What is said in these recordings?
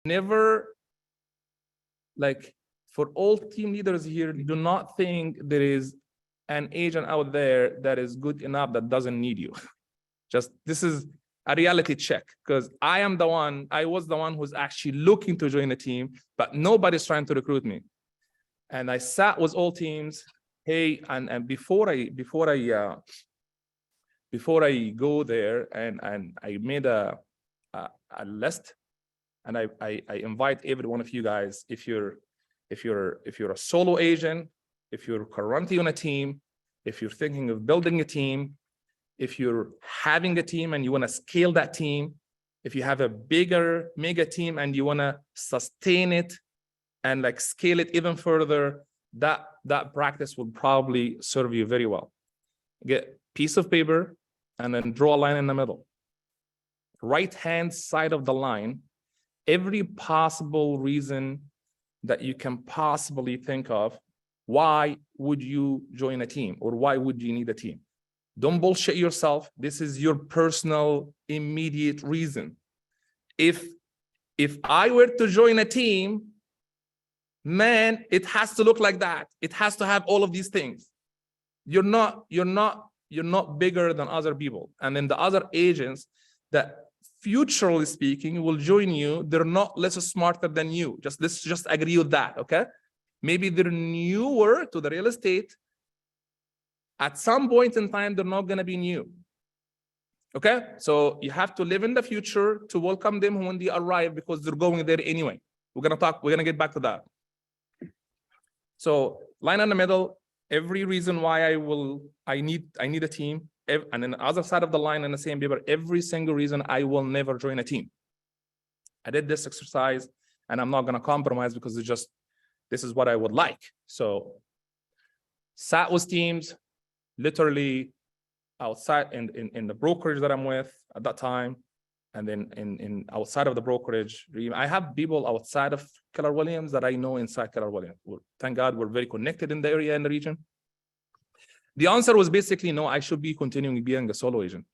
never, like, for all team leaders here, do not think there is an agent out there that is good enough that doesn't need you. Just, this is a reality check, because I was the one who's actually looking to join a team, but nobody's trying to recruit me. And I sat with all teams, hey, and before I go there, and I made a list, and I invite every one of you guys, if you're a solo agent, if you're currently on a team, if you're thinking of building a team, if you're having a team and you want to scale that team, if you have a bigger mega team and you want to sustain it and like scale it even further, that practice will probably serve you very well. Get a piece of paper and then draw a line in the middle. Right hand side of the line, every possible reason that you can possibly think of, why would you join a team, or why would you need a team? Don't bullshit yourself. This is your personal immediate reason. If I were to join a team, man, it has to look like that. It has to have all of these things. You're not bigger than other people. And then the other agents that futurally speaking will join you, they're not less smarter than you. Let's just agree with that, okay? Maybe they're newer to the real estate. At some point in time, they're not gonna be new. Okay, so you have to live in the future to welcome them when they arrive, because they're going there anyway. We're gonna get back to that. So line in the middle, every reason why I need a team, and then the other side of the line in the same paper, every single reason I will never join a team. I did this exercise and I'm not gonna compromise, because this is what I would like. So sat with teams, literally outside in the brokerage that I'm with at that time, and then in outside of the brokerage. I have people outside of Keller Williams that I know inside Keller Williams. Thank God we're very connected in the area and the region. The answer was basically no, I should be continuing being a solo agent.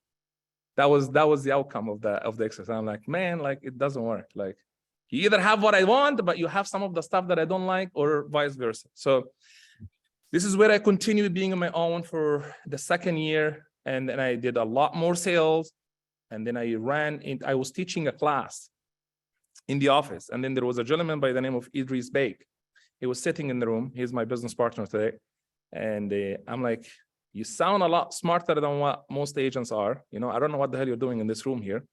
That was the outcome of the exercise. I'm like, man, like it doesn't work. Like you either have what I want, but you have some of the stuff that I don't like, or vice versa. So this is where I continued being on my own for the second year. And then I did a lot more sales. And then I was teaching a class in the office. And then there was a gentleman by the name of Ibrahim. He was sitting in the room. He's my business partner today. And I'm like, you sound a lot smarter than what most agents are. You know, I don't know what the hell you're doing in this room here.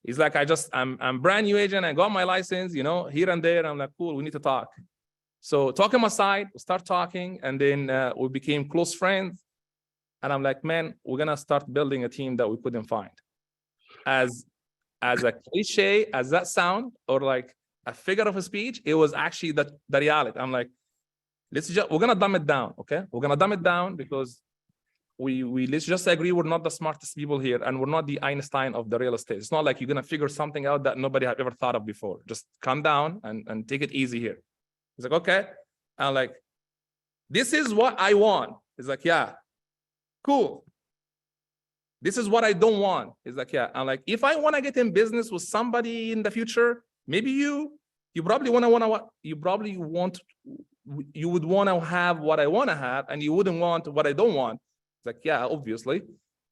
He's like, I'm brand new agent. I got my license, you know, here and there. I'm like, cool, we need to talk. So talk him aside, we start talking, and then we became close friends. And I'm like, man, we're gonna start building a team that we couldn't find. As a cliche as that sound, or like a figure of a speech, it was actually the reality. I'm like, we're gonna dumb it down, okay? We're gonna dumb it down, because let's just agree we're not the smartest people here, and we're not the Einstein of the real estate. It's not like you're gonna figure something out that nobody had ever thought of before. Just calm down and take it easy here. He's like, okay. I'm like, this is what I want. He's like, yeah, cool. This is what I don't want. He's like, yeah. I'm like, if I want to get in business with somebody in the future, maybe you probably you would want to have what I want to have, and you wouldn't want what I don't want. It's like, yeah, obviously.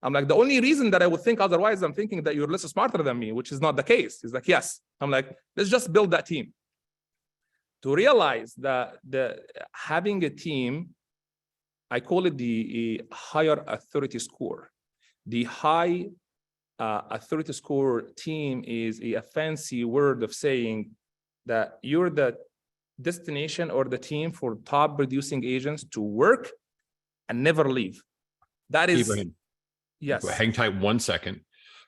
I'm like, the only reason that I would think otherwise, I'm thinking that you're less smarter than me, which is not the case. He's like, yes. I'm like, let's just build that team. To realize that having a team, I call it the higher authority score. The high authority score team is a fancy word of saying that you're the destination or the team for top producing agents to work and never leave. That is, Ibrahim, yes. Hang tight 1 second.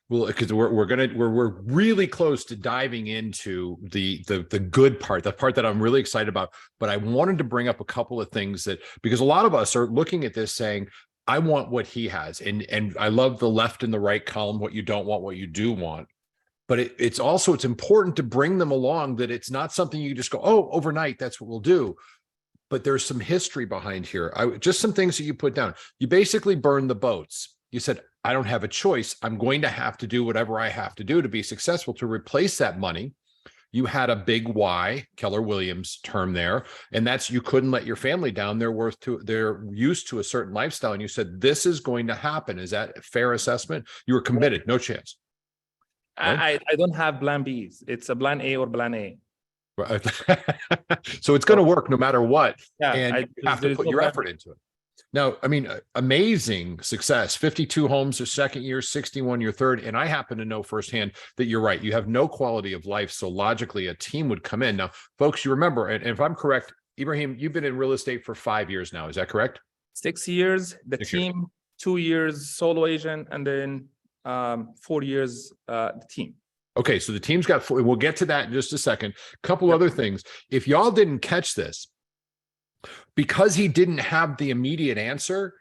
Well, because we're really close to diving into the good part, the part that I'm really excited about. But I wanted to bring up a couple of things because a lot of us are looking at this saying, I want what he has. And I love the left and the right column, what you don't want, what you do want. But it's important to bring them along, that it's not something you just go, oh, overnight, that's what we'll do. But there's some history behind here. Just some things that you put down. You basically burned the boats. You said, I don't have a choice. I'm going to have to do whatever I have to do to be successful to replace that money. you had a big why, Keller Williams term there, and that's you couldn't let your family down. They're used to a certain lifestyle, and you said this is going to happen. Is that a fair assessment? You were committed, no chance. Right? I don't have plan Bs. It's a plan A or plan A. Right. So it's going to work no matter what, Yeah, and you have to put your effort into it. Now, I mean, amazing success, 52 homes your second year, 61 your third. And I happen to know firsthand that you're right. You have no quality of life. So logically, a team would come in. Now, folks, you remember, and if I'm correct, Ibrahim, you've been in real estate for 5 years now. Is that correct? 6 years, the 6 team, years. 2 years solo agent, and then 4 years the team. Okay, so the team's got 4. We'll get to that in just a second. Couple other things. If y'all didn't catch this, because he didn't have the immediate answer,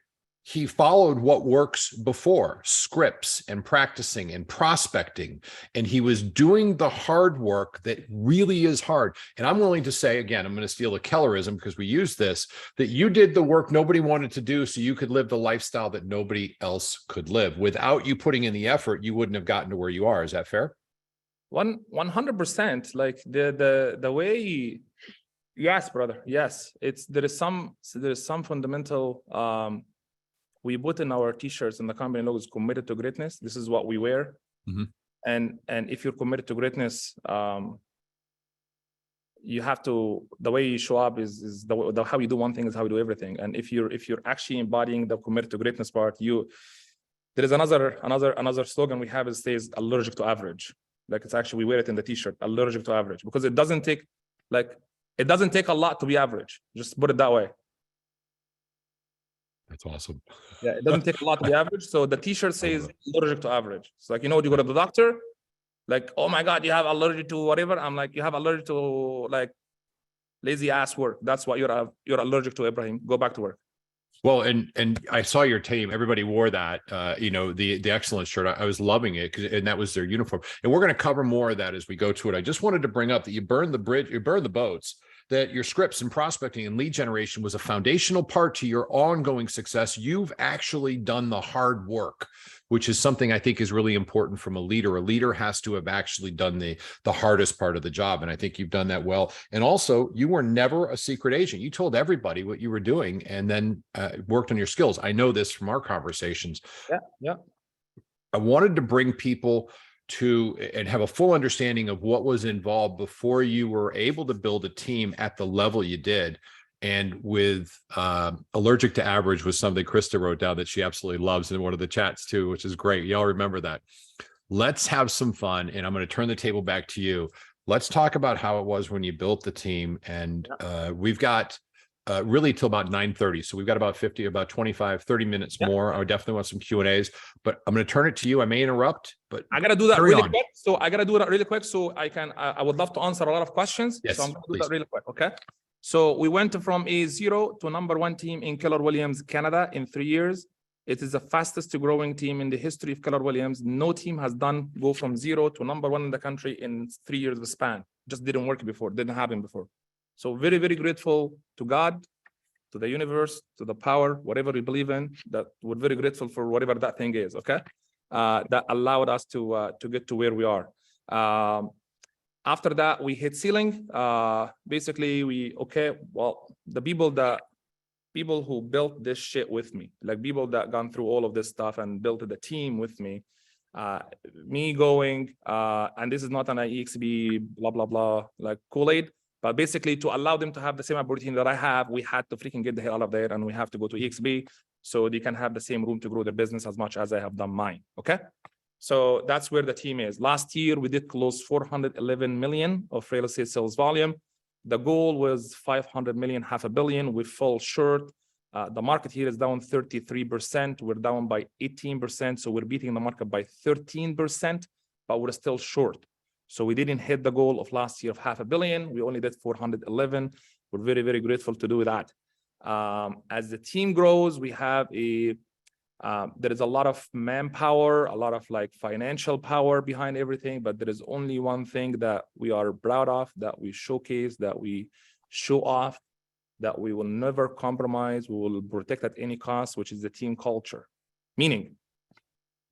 he followed what works before, scripts and practicing and prospecting. And he was doing the hard work that really is hard. And I'm willing to say, again, I'm going to steal a Kellerism because we use this, that you did the work nobody wanted to do so you could live the lifestyle that nobody else could live. Without you putting in the effort, you wouldn't have gotten to where you are. Is that fair? 100%. Like the way, yes, brother. Yes, there is some fundamental. We put in our t-shirts and the company logo is committed to greatness. This is what we wear. Mm-hmm. And if you're committed to greatness, you have to, the way you show up is the how you do one thing is how you do everything. And if you're actually embodying the committed to greatness part, there is another slogan we have. It says allergic to average. Like it's actually, we wear it in the t-shirt, allergic to average, because it doesn't take a lot to be average. Just put it that way. That's awesome. Yeah, it doesn't take a lot to be average. So the t-shirt says allergic to average. It's like, you go to the doctor, like, oh my God, you have allergy to whatever. I'm like, you have allergy to like lazy ass work. That's what you're allergic to, Ibrahim. Go back to work. Well, and I saw your team. Everybody wore that, the excellence shirt. I was loving it, and that was their uniform. And we're going to cover more of that as we go to it. I just wanted to bring up that you burned the bridge, you burned the boats, that your scripts and prospecting and lead generation was a foundational part to your ongoing success. You've actually done the hard work, which is something I think is really important from a leader. A leader has to have actually done the hardest part of the job. And I think you've done that well. And also, you were never a secret agent. You told everybody what you were doing and then worked on your skills. I know this from our conversations. Yeah. I wanted to bring people to and have a full understanding of what was involved before you were able to build a team at the level you did. And with allergic to average was something Krista wrote down that she absolutely loves in one of the chats too, which is great. Y'all remember that. Let's have some fun. And I'm going to turn the table back to you. Let's talk about how it was when you built the team. And we've got really till about 9:30. So we've got about 25, 30 minutes more. I definitely want some Q&As, but I'm going to turn it to you. I may interrupt, but I got to do that really quick. So I got to do that really quick. So I would love to answer a lot of questions. Yes, so I'm going to do that really quick. Okay. So we went from a 0 to #1 team in Keller Williams, Canada in 3 years. It is the fastest growing team in the history of Keller Williams. No team has go from 0 to #1 in the country in 3 years of span. Just didn't work before, didn't happen before. So very, very grateful to God, to the universe, to the power, whatever we believe in, that we're very grateful for whatever that thing is, okay? That allowed us to get to where we are. After that, we hit ceiling. Basically, the people who built this shit with me, like people that gone through all of this stuff and built the team with me, me going, and this is not an EXB, blah, blah, blah, like Kool-Aid, but basically to allow them to have the same opportunity that I have, we had to freaking get the hell out of there and we have to go to EXB so they can have the same room to grow their business as much as I have done mine, okay? So that's where the team is. Last year, we did close 411 million of real estate sales volume. The goal was 500 million, $500 million. We fell short. The market here is down 33%. We're down by 18%. So we're beating the market by 13%, but we're still short. So we didn't hit the goal of last year of $500 million. We only did 411. We're very, very grateful to do that. As the team grows, we have there is a lot of manpower, a lot of like financial power behind everything, but there is only one thing that we are proud of, that we showcase, that we show off, that we will never compromise, we will protect at any cost, which is the team culture. Meaning,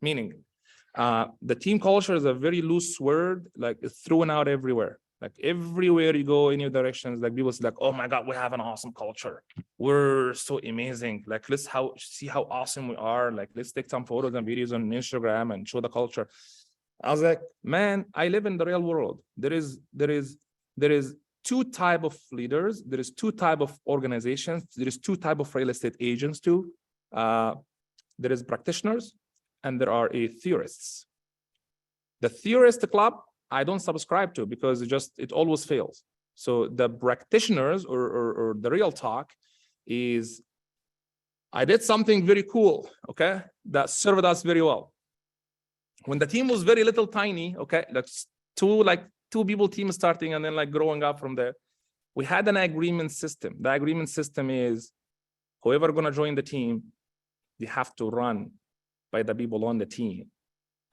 the team culture is a very loose word, like it's thrown out everywhere. Like everywhere you go, any directions, like people say like, oh my God, we have an awesome culture. We're so amazing. Like, let's see how awesome we are. Like, let's take some photos and videos on Instagram and show the culture. I was like, man, I live in the real world. There is two type of leaders. There is two type of organizations. There is two type of real estate agents too. There is practitioners and there are theorists. The theorist club, I don't subscribe to because it always fails. So the practitioners or the real talk is, I did something very cool, okay, that served us very well. When the team was very little tiny, okay, like two people team starting and then like growing up from there, we had an agreement system. The agreement system is whoever gonna join the team, they have to run by the people on the team.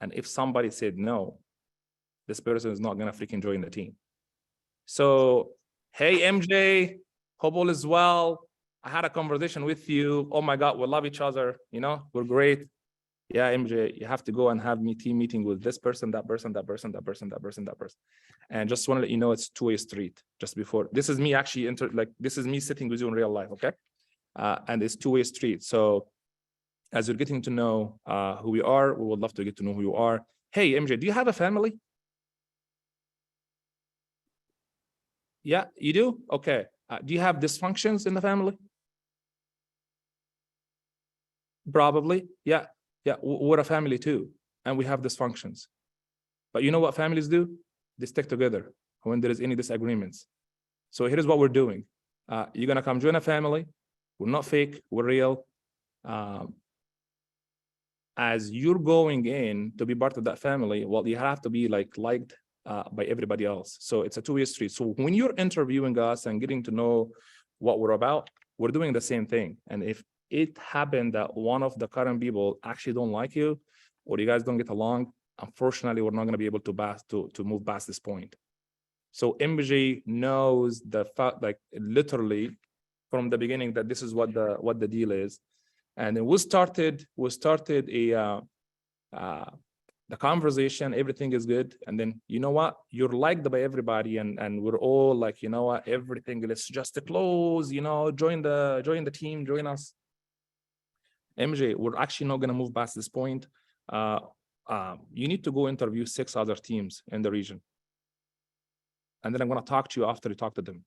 And if somebody said no, this person is not gonna freaking join the team. So, hey MJ, hope all is well. I had a conversation with you. Oh my God, we love each other. You know, we're great. Yeah, MJ, you have to go and have team meeting with this person, that person, that person, that person, that person, that person. And just want to let you know it's two-way street. Just before, this is me actually this is me sitting with you in real life, okay? And it's two-way street. So as you're getting to know who we are, we would love to get to know who you are. Hey, MJ, do you have a family? Yeah, you do? Okay. Do you have dysfunctions in the family? Probably, yeah. Yeah, we're a family too, and we have dysfunctions. But you know what families do? They stick together when there is any disagreements. So here's what we're doing. You're gonna come join a family. We're not fake, we're real. As you're going in to be part of that family, well, you have to be liked by everybody else. So it's a two-way street. So when you're interviewing us and getting to know what we're about, we're doing the same thing. And if it happened that one of the current people actually don't like you, or you guys don't get along, unfortunately, we're not going to be able to move past this point. So MJ knows the fact, like literally from the beginning, that this is what the deal is. And then we started the conversation, everything is good. And then, you know what, you're liked by everybody, and we're all like, you know what, everything, let's just close, you know, join the team, join us. MJ, we're actually not going to move past this point. You need to go interview 6 other teams in the region. And then I'm going to talk to you after you talk to them.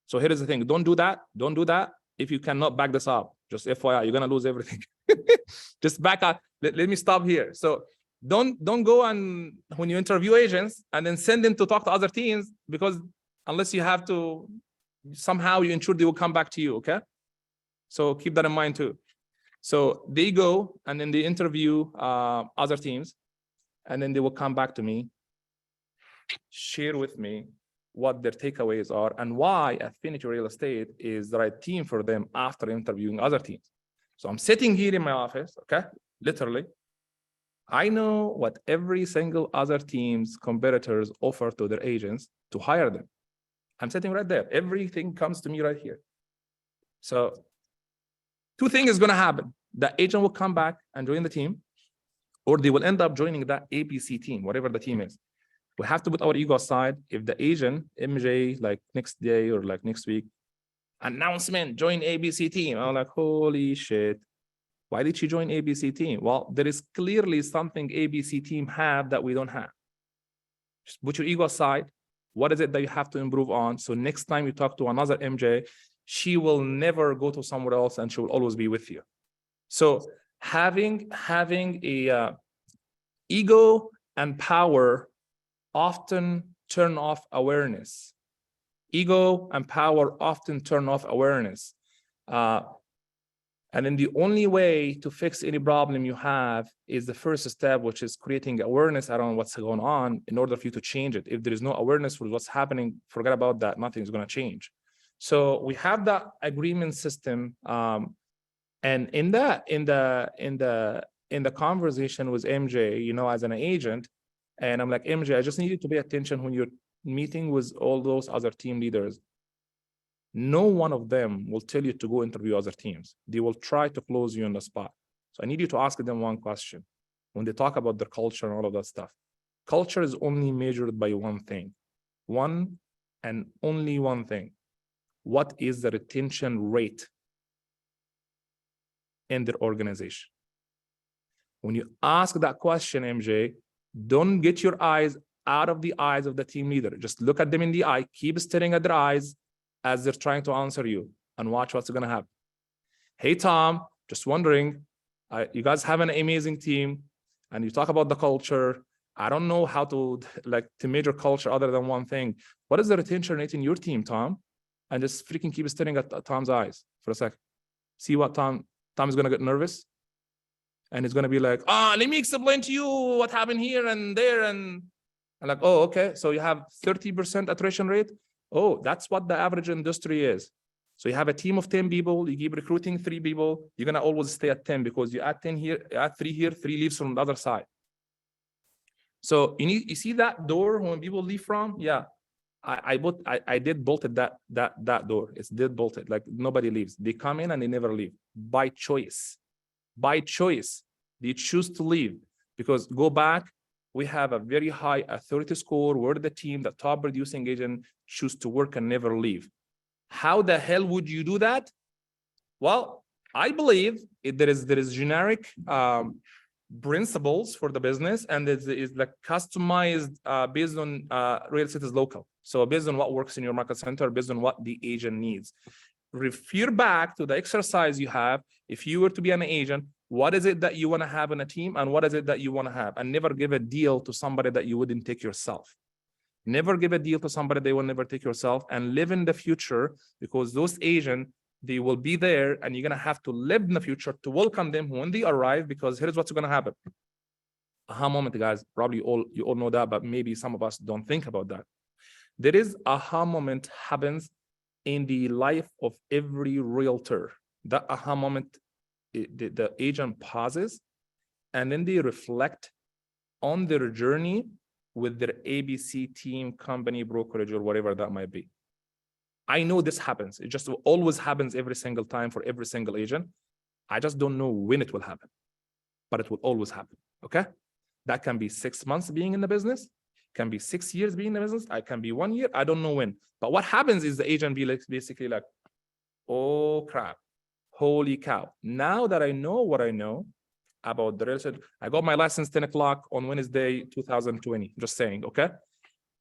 So here's the thing. Don't do that. Don't do that. If you cannot back this up, just FYI, you're going to lose everything. Just back up. Let me stop here. So don't go and when you interview agents and then send them to talk to other teams, because unless you have to, somehow you ensure they will come back to you, okay? So keep that in mind too. So they go and then they interview other teams, and then they will come back to me, share with me what their takeaways are and why Affinity Real Estate is the right team for them after interviewing other teams. So I'm sitting here in my office, okay, literally. I know what every single other team's competitors offer to their agents to hire them. I'm sitting right there. Everything comes to me right here. So 2 things is going to happen. The agent will come back and join the team, or they will end up joining that ABC team, whatever the team is. We have to put our ego aside. If the agent, MJ, like next day or like next week, announcement, join ABC team. I'm like, holy shit. Why did she join ABC team? Well, there is clearly something ABC team have that we don't have. Just put your ego aside. What is it that you have to improve on? So next time you talk to another MJ, she will never go to somewhere else and she will always be with you. So having a ego and power often turn off awareness. Ego and power often turn off awareness. And then the only way to fix any problem you have is the first step, which is creating awareness around what's going on in order for you to change it. If there is no awareness for what's happening, forget about that. Nothing's going to change. So we have that agreement system. And in the conversation with MJ, you know, as an agent, and I'm like, MJ, I just need you to pay attention when you're meeting with all those other team leaders. No one of them will tell you to go interview other teams. They will try to close you on the spot. So I need you to ask them one question. When they talk about their culture and all of that stuff, culture is only measured by one thing, one and only one thing. What is the retention rate in their organization? When you ask that question, MJ, don't get your eyes out of the eyes of the team leader. Just look at them in the eye, keep staring at their eyes as they're trying to answer you, and watch what's going to happen. Hey, Tom, just wondering, you guys have an amazing team and you talk about the culture. I don't know how to measure culture other than one thing. What is the retention rate in your team, Tom? And just freaking keep staring at Tom's eyes for a second. See what Tom is going to get nervous. And he's going to be like, let me explain to you what happened here and there. And I'm like, oh, okay. So you have 30% attrition rate. Oh, that's what the average industry is. So you have a team of 10 people, you keep recruiting 3 people, you're going to always stay at 10 because you add 10 here, you add 3 here, 3 leaves from the other side. So you see that door when people leave from? Yeah. I did bolted that door. It's did bolted. Like nobody leaves. They come in and they never leave by choice. By choice, they choose to leave because go back. We have a very high authority score. We're the team, the top producing agent choose to work and never leave. How the hell would you do that? Well, I believe there is generic principles for the business, and it's like customized based on real estate is local. So based on what works in your market center, based on what the agent needs. Refer back to the exercise you have. If you were to be an agent, what is it that you want to have in a team and what is it that you want to have? And never give a deal to somebody that you wouldn't take yourself. Never give a deal to somebody they will never take yourself, and live in the future because those agents, they will be there and you're going to have to live in the future to welcome them when they arrive, because here's what's going to happen. Aha moment, guys, probably you all know that, but maybe some of us don't think about that. There is aha moment happens in the life of every realtor. That aha moment, the agent pauses and then they reflect on their journey with their ABC team, company, brokerage, or whatever that might be. I know this happens. It just always happens every single time for every single agent. I just don't know when it will happen, but it will always happen, okay? That can be 6 months being in the business, can be 6 years being in the business, I can be 1 year, I don't know when. But what happens is the agent be like, basically like, oh crap, holy cow. Now that I know what I know about the real estate, I got my license 10 o'clock on Wednesday, 2020, just saying, okay?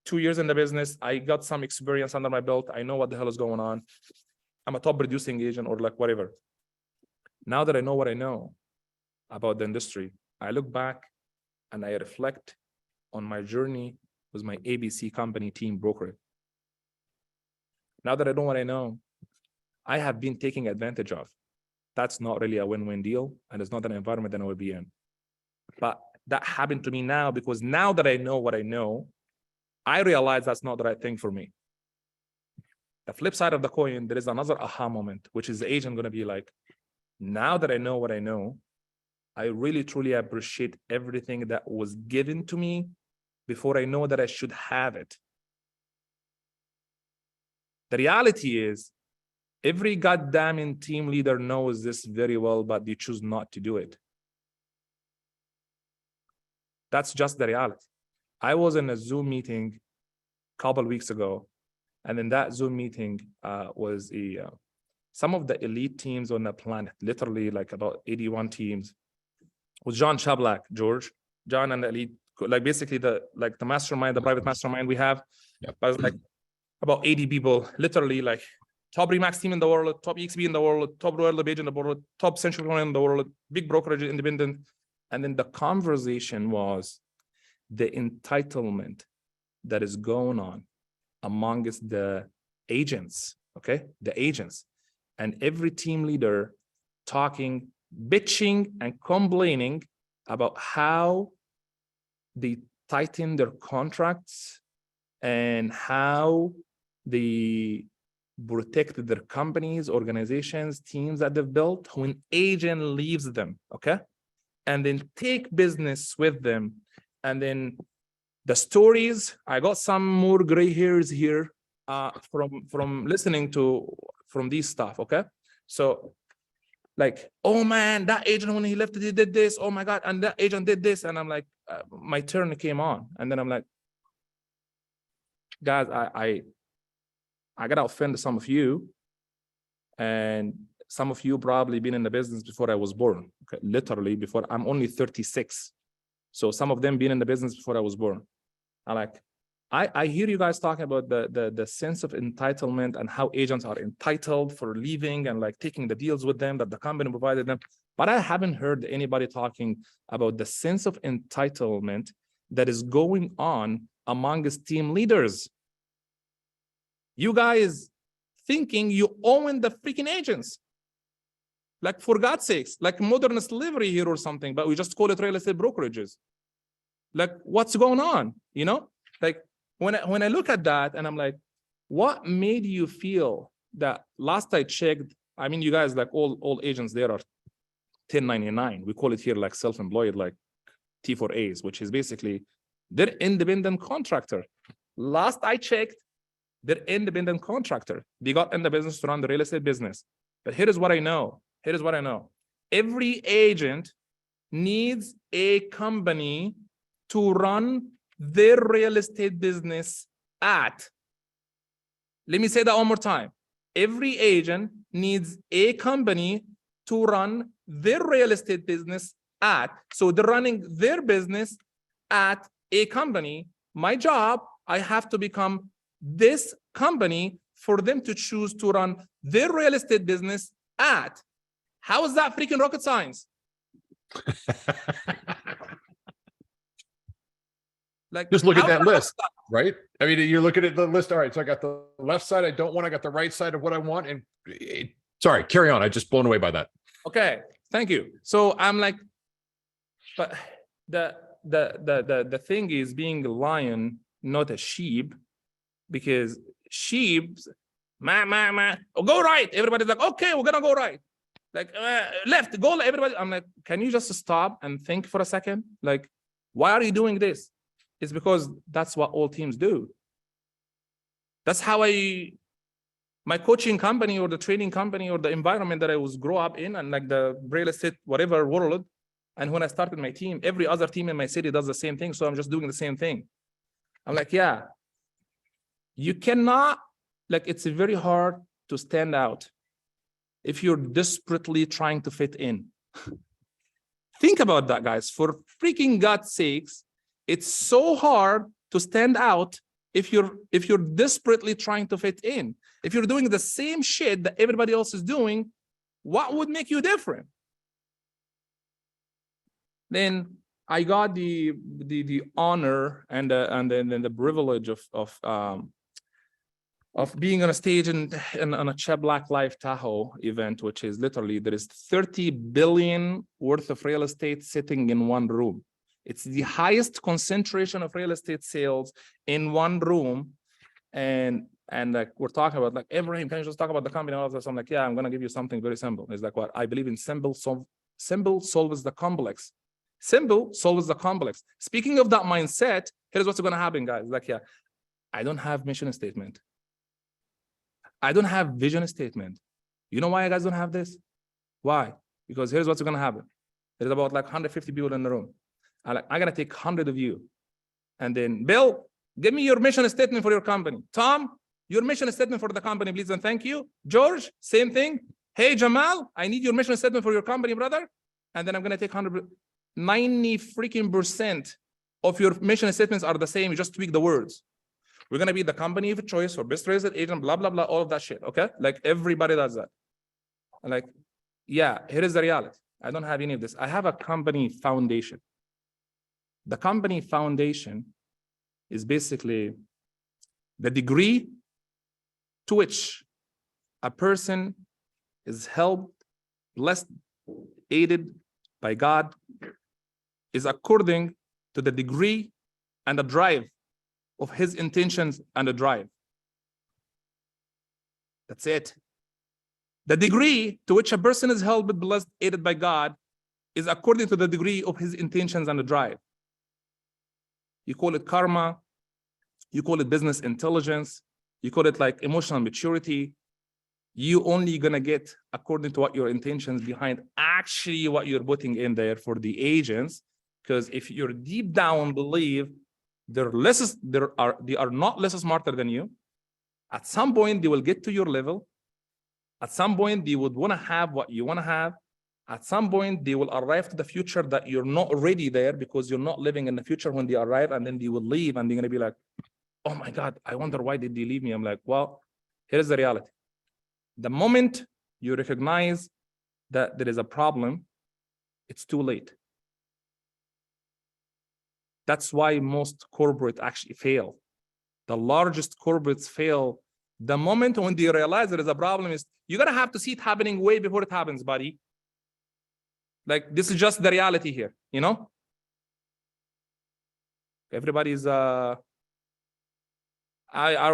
2 years in the business, I got some experience under my belt. I know what the hell is going on. I'm a top producing agent or like whatever. Now that I know what I know about the industry, I look back and I reflect on my journey with my ABC company team brokerage. Now that I know what I know, I have been taken advantage of. That's not really a win-win deal, and it's not an environment that I would be in. But that happened to me now because now that I know what I know, I realize that's not the right thing for me. The flip side of the coin, there is another aha moment, which is the agent going to be like, now that I know what I know, I really truly appreciate everything that was given to me before I know that I should have it. The reality is, every goddamn team leader knows this very well, but they choose not to do it. That's just the reality. I was in a Zoom meeting a couple of weeks ago, and in that Zoom meeting was some of the elite teams on the planet, literally like about 81 teams, with John Shablak, George, John and the elite, like basically the mastermind, the private mastermind we have. Yep. But it was like about 80 people, literally like top Remax team in the world, top EXP in the world, top Royal LeBage in the world, top Central One in the world, big brokerage, independent. And then the conversation was the entitlement that is going on amongst the agents, okay? The agents. And every team leader talking, bitching and complaining about how they tighten their contracts and how they protect their companies, organizations, teams that they've built when agent leaves them, okay? And then take business with them. And then the stories, I got some more gray hairs here from listening from these stuff, okay? So like, oh man, that agent, when he left, he did this, oh my God, and that agent did this. And I'm like, my turn came on. And then I'm like, guys, I gotta offend some of you, and some of you probably been in the business before I was born. Okay, literally before. I'm only 36, so some of them been in the business before I was born. I hear you guys talking about the sense of entitlement and how agents are entitled for leaving and like taking the deals with them that the company provided them. But I haven't heard anybody talking about the sense of entitlement that is going on amongst team leaders. You guys thinking you own the freaking agents. Like, for God's sakes, like modern slavery here or something, but we just call it real estate brokerages. Like, what's going on? You know, like when I look at that and I'm like, what made you feel that last I checked, I mean, you guys, like all agents there are 1099. We call it here like self-employed, like T4As, which is basically they're independent contractor. Last I checked, they're independent contractor. They got in the business to run the real estate business. But here is what I know. Here is what I know. Every agent needs a company to run their real estate business at. Let me say that one more time. Every agent needs a company to run their real estate business at. So they're running their business at a company. My job, I have to become this company for them to choose to run their real estate business at. How is that freaking rocket science? Like, just look at that list, right? I mean, you're looking at the list. All right, so I got the left side I don't want, I got the right side of what I want. And sorry, carry on. I just blown away by that. Okay, thank you. So I'm like, but the thing is being a lion, not a sheep, because sheep, go right. Everybody's like, okay, we're gonna go right. Like left, go everybody. I'm like, can you just stop and think for a second? Like, why are you doing this? It's because that's what all teams do. That's how my coaching company or the training company or the environment that I was grow up in, and like the real estate, whatever world. And when I started my team, every other team in my city does the same thing. So I'm just doing the same thing. I'm like, yeah, you cannot, like, it's very hard to stand out if you're desperately trying to fit in. Think about that, guys. For freaking God's sakes, it's so hard to stand out if you're desperately trying to fit in. If you're doing the same shit that everybody else is doing, what would make you different? Then I got the honor and then the privilege of being on a stage on a Cheb Black Life Tahoe event, which is literally there is 30 billion worth of real estate sitting in one room. It's the highest concentration of real estate sales in one room. And like we're talking about, like, Ibrahim, can you just talk about the company and all of this? I'm like, yeah, I'm gonna give you something very simple. It's like, what I believe in, simple solves the complex. Simple solves the complex. Speaking of that mindset, here's what's gonna happen, guys. Like, yeah, I don't have mission statement. I don't have vision statement. You know why you guys don't have this? Why? Because here's what's gonna happen. There's about like 150 people in the room. I'm gonna take 100 of you. And then, Bill, give me your mission statement for your company. Tom, your mission statement for the company, please, and thank you. George, same thing. Hey, Jamal, I need your mission statement for your company, brother. And then I'm gonna take 90 freaking % of your mission statements are the same. You just tweak the words. We're gonna be the company of choice for best real estate agent, blah, blah, blah, all of that shit, okay? Like, everybody does that. And like, yeah, here is the reality. I don't have any of this. I have a company foundation. The company foundation is basically the degree to which a person is helped, blessed, aided by God is according to the degree and the drive of his intentions and the drive. That's it. The degree to which a person is helped, blessed, aided by God is according to the degree of his intentions and the drive. You call it karma, you call it business intelligence, you call it like emotional maturity. You only gonna get according to what your intentions behind actually what you're putting in there for the agents. Because if you're deep down believe they are not less smarter than you. At some point, they will get to your level. At some point, they would want to have what you want to have. At some point, they will arrive to the future that you're not already there because you're not living in the future when they arrive, and then they will leave and they're going to be like, oh my God, I wonder why did they leave me? I'm like, well, here's the reality. The moment you recognize that there is a problem, it's too late. That's why most corporates actually fail. The largest corporates fail. The moment when they realize there is a problem is you're going to have to see it happening way before it happens, buddy. Like, this is just the reality here, you know? Everybody's, are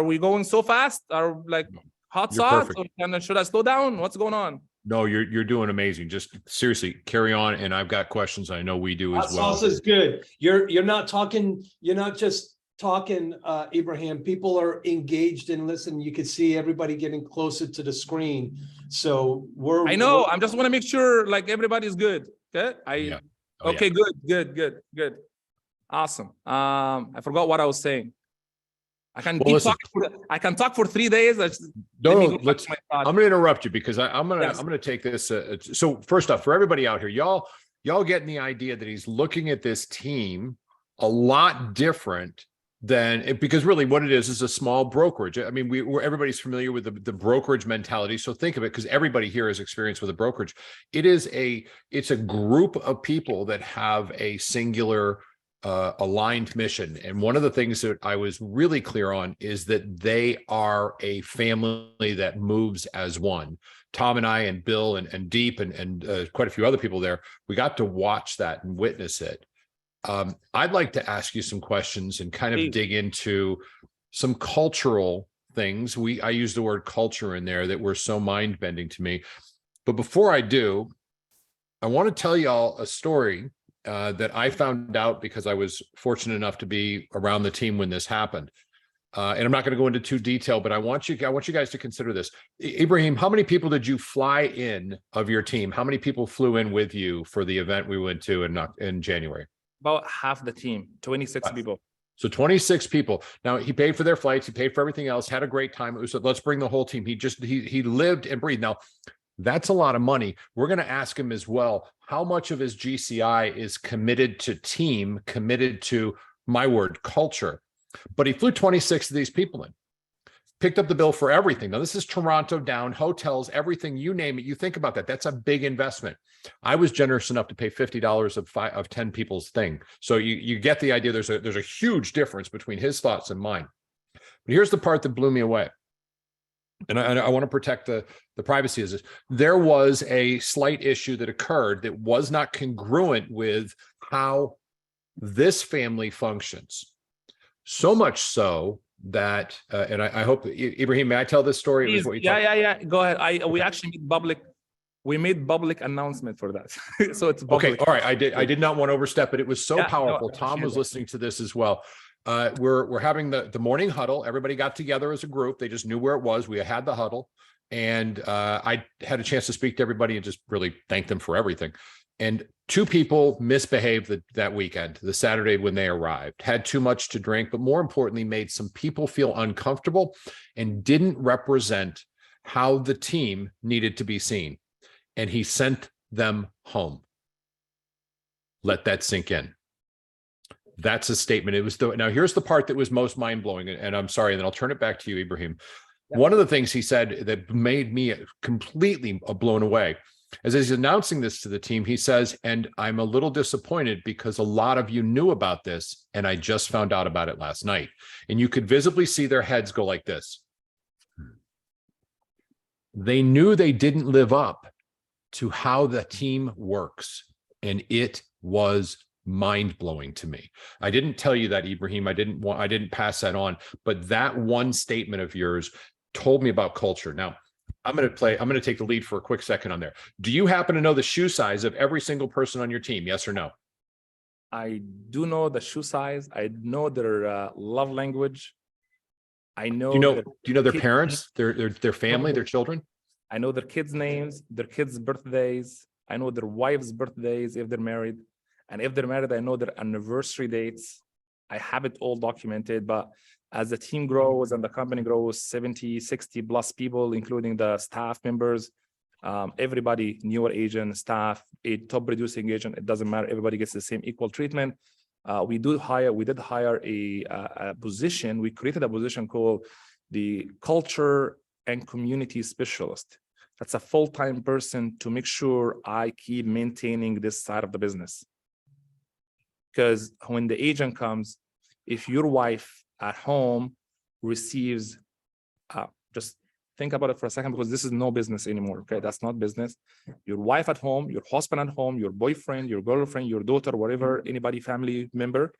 we going so fast? Are like hot You're sauce? perfect. Or should I slow down? What's going on? No, you're doing amazing. Just seriously, carry on. And I've got questions. I know we do as well. Sauce is good. You're not talking, you're not just talking, Ibrahim. People are engaged and listen. You can see everybody getting closer to the screen. So I know. I just want to make sure like everybody's good. Okay. Yeah. Oh, Okay, yeah. good. Awesome. I forgot what I was saying. I can I can talk for 3 days. I'm going to interrupt you because I'm going to take this. So first off, for everybody out here, y'all getting the idea that he's looking at this team a lot different than, because really what it is a small brokerage. I mean, everybody's familiar with the brokerage mentality. So think of it, because everybody here has experience with a brokerage. It's a group of people that have a singular aligned mission. And one of the things that I was really clear on is that they are a family that moves as one. Tom and I and Bill and Deep and quite a few other people there, we got to watch that and witness it. I'd like to ask you some questions and kind of dig into some cultural things. I use the word culture in there that were so mind-bending to me. But before I do, I want to tell y'all a story that I found out because I was fortunate enough to be around the team when this happened. And I'm not going to go into too detail, but I want you guys to consider this. Ibrahim, how many people did you fly in of your team? How many people flew in with you for the event we went to in January? About half the team, 26 people. So 26 people. Now he paid for their flights. He paid for everything else, had a great time. It was, let's bring the whole team. He lived and breathed. Now that's a lot of money. We're going to ask him as well, how much of his GCI is committed to team, committed to, my word, culture. But he flew 26 of these people in, picked up the bill for everything. Now this is Toronto down, hotels, everything, you name it. You think about that. That's a big investment. I was generous enough to pay $50 of 10 people's thing. So you get the idea. There's a huge difference between his thoughts and mine. But here's the part that blew me away. And I want to protect the privacy of this. There was a slight issue that occurred that was not congruent with how this family functions. So much so that, and I hope, Ibrahim, may I tell this story? Please, yeah. Go ahead. We actually made public announcement for that. So it's public. Okay. All right. I did not want to overstep it. It was so powerful. Tom was listening to this as well. We're having the morning huddle. Everybody got together as a group. They just knew where it was. We had the huddle, and I had a chance to speak to everybody and just really thank them for everything. And 2 people misbehaved that weekend, the Saturday when they arrived, had too much to drink, but more importantly, made some people feel uncomfortable and didn't represent how the team needed to be seen. And he sent them home. Let that sink in. That's a statement. It was now here's the part that was most mind-blowing, and I'm sorry, and then I'll turn it back to you, Ibrahim. Yeah. One of the things he said that made me completely blown away, as he's announcing this to the team, he says, and I'm a little disappointed because a lot of you knew about this, and I just found out about it last night. And you could visibly see their heads go like this. They knew they didn't live up to how the team works, and it was mind-blowing to me. I didn't tell you that, Ibrahim. I didn't pass that on, but that one statement of yours told me about culture. Now, I'm going to take the lead for a quick second on there. Do you happen to know the shoe size of every single person on your team? Yes or no? I do know the shoe size. I know their love language. I know. Do you know their parents, their family, their children? I know their kids' names, their kids' birthdays. I know their wives' birthdays if they're married. And if they're married, I know their anniversary dates. I have it all documented, but as the team grows and the company grows, 70, 60 plus people, including the staff members, everybody, newer agent, staff, a top producing agent, it doesn't matter. Everybody gets the same equal treatment. We did hire a position. We created a position called the culture and community specialist. That's a full-time person to make sure I keep maintaining this side of the business. Because when the agent comes, if your wife at home receives, just think about it for a second, because this is no business anymore, okay? That's not business. Your wife at home, your husband at home, your boyfriend, your girlfriend, your daughter, whatever, anybody, family member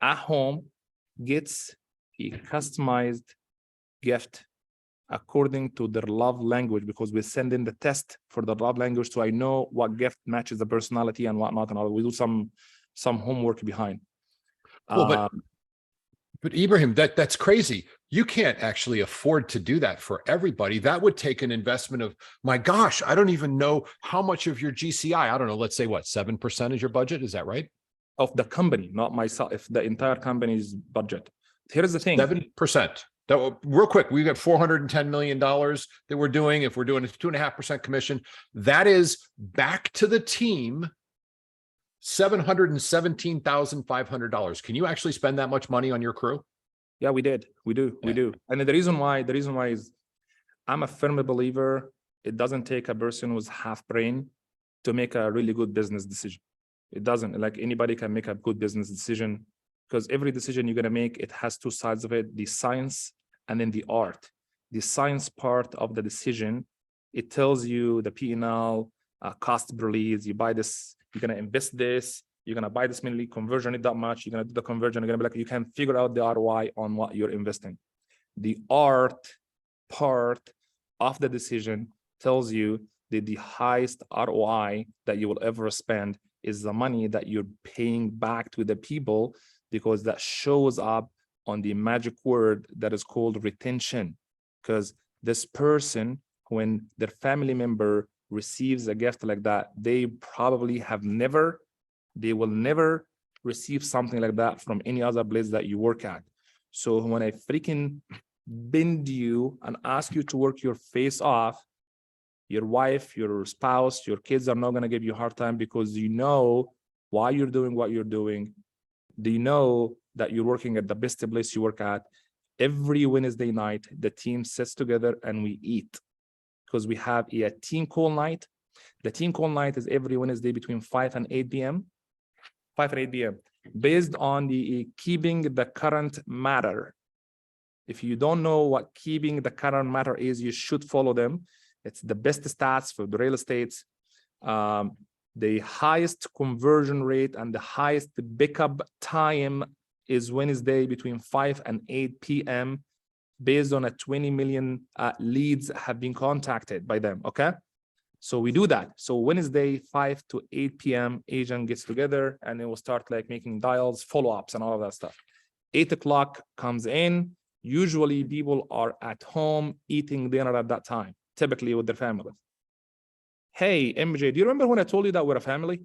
at home gets a customized gift according to their love language, because we send in the test for the love language, so I know what gift matches the personality and whatnot, and all. We do some homework behind. Well, but Ibrahim, that's crazy. You can't actually afford to do that for everybody. That would take an investment of, my gosh, I don't even know how much of your GCI. I don't know. Let's say what, 7% is your budget? Is that right? Of the company, not myself. If the entire company's budget. Here's the thing. 7%. That, real quick, we got $410 million that we're doing. If we're doing a 2.5% commission, that is back to the team, $717,500. Can you actually spend that much money on your crew? Yeah, we did. We do. And the reason why is I'm a firm believer. It doesn't take a person who's half brain to make a really good business decision. It doesn't. Like, anybody can make a good business decision, because every decision you're going to make, it has two sides of it, the science and then the art. The science part of the decision, it tells you the P&L, cost per leads. You buy this, you're going to invest this, you're going to buy this many lead, conversion it that much, you're going to do the conversion, you're going to be like, you can figure out the ROI on what you're investing. The art part of the decision tells you that the highest ROI that you will ever spend is the money that you're paying back to the people, because that shows up on the magic word that is called retention. Because this person, when their family member receives a gift like that, they probably they will never receive something like that from any other place that you work at. So when I freaking bend you and ask you to work your face off, your wife, your spouse, your kids are not going to give you a hard time, because you know why you're doing what you're doing. They know that you're working at the best place you work at. Every Wednesday night, the team sits together and we eat, because we have a team call night. The team call night is every Wednesday between 5 and 8 p.m. 5 and 8 p.m. based on the keeping the current matter. If you don't know what keeping the current matter is, you should follow them. It's the best stats for the real estate. The highest conversion rate and the highest pickup time is Wednesday between 5 and 8 p.m. based on 20 million leads have been contacted by them, okay? So we do that. So Wednesday, 5 to 8 p.m., agent gets together and they will start like making dials, follow-ups and all of that stuff. 8 o'clock comes in. Usually people are at home eating dinner at that time, typically with their families. Hey, MJ, do you remember when I told you that we're a family?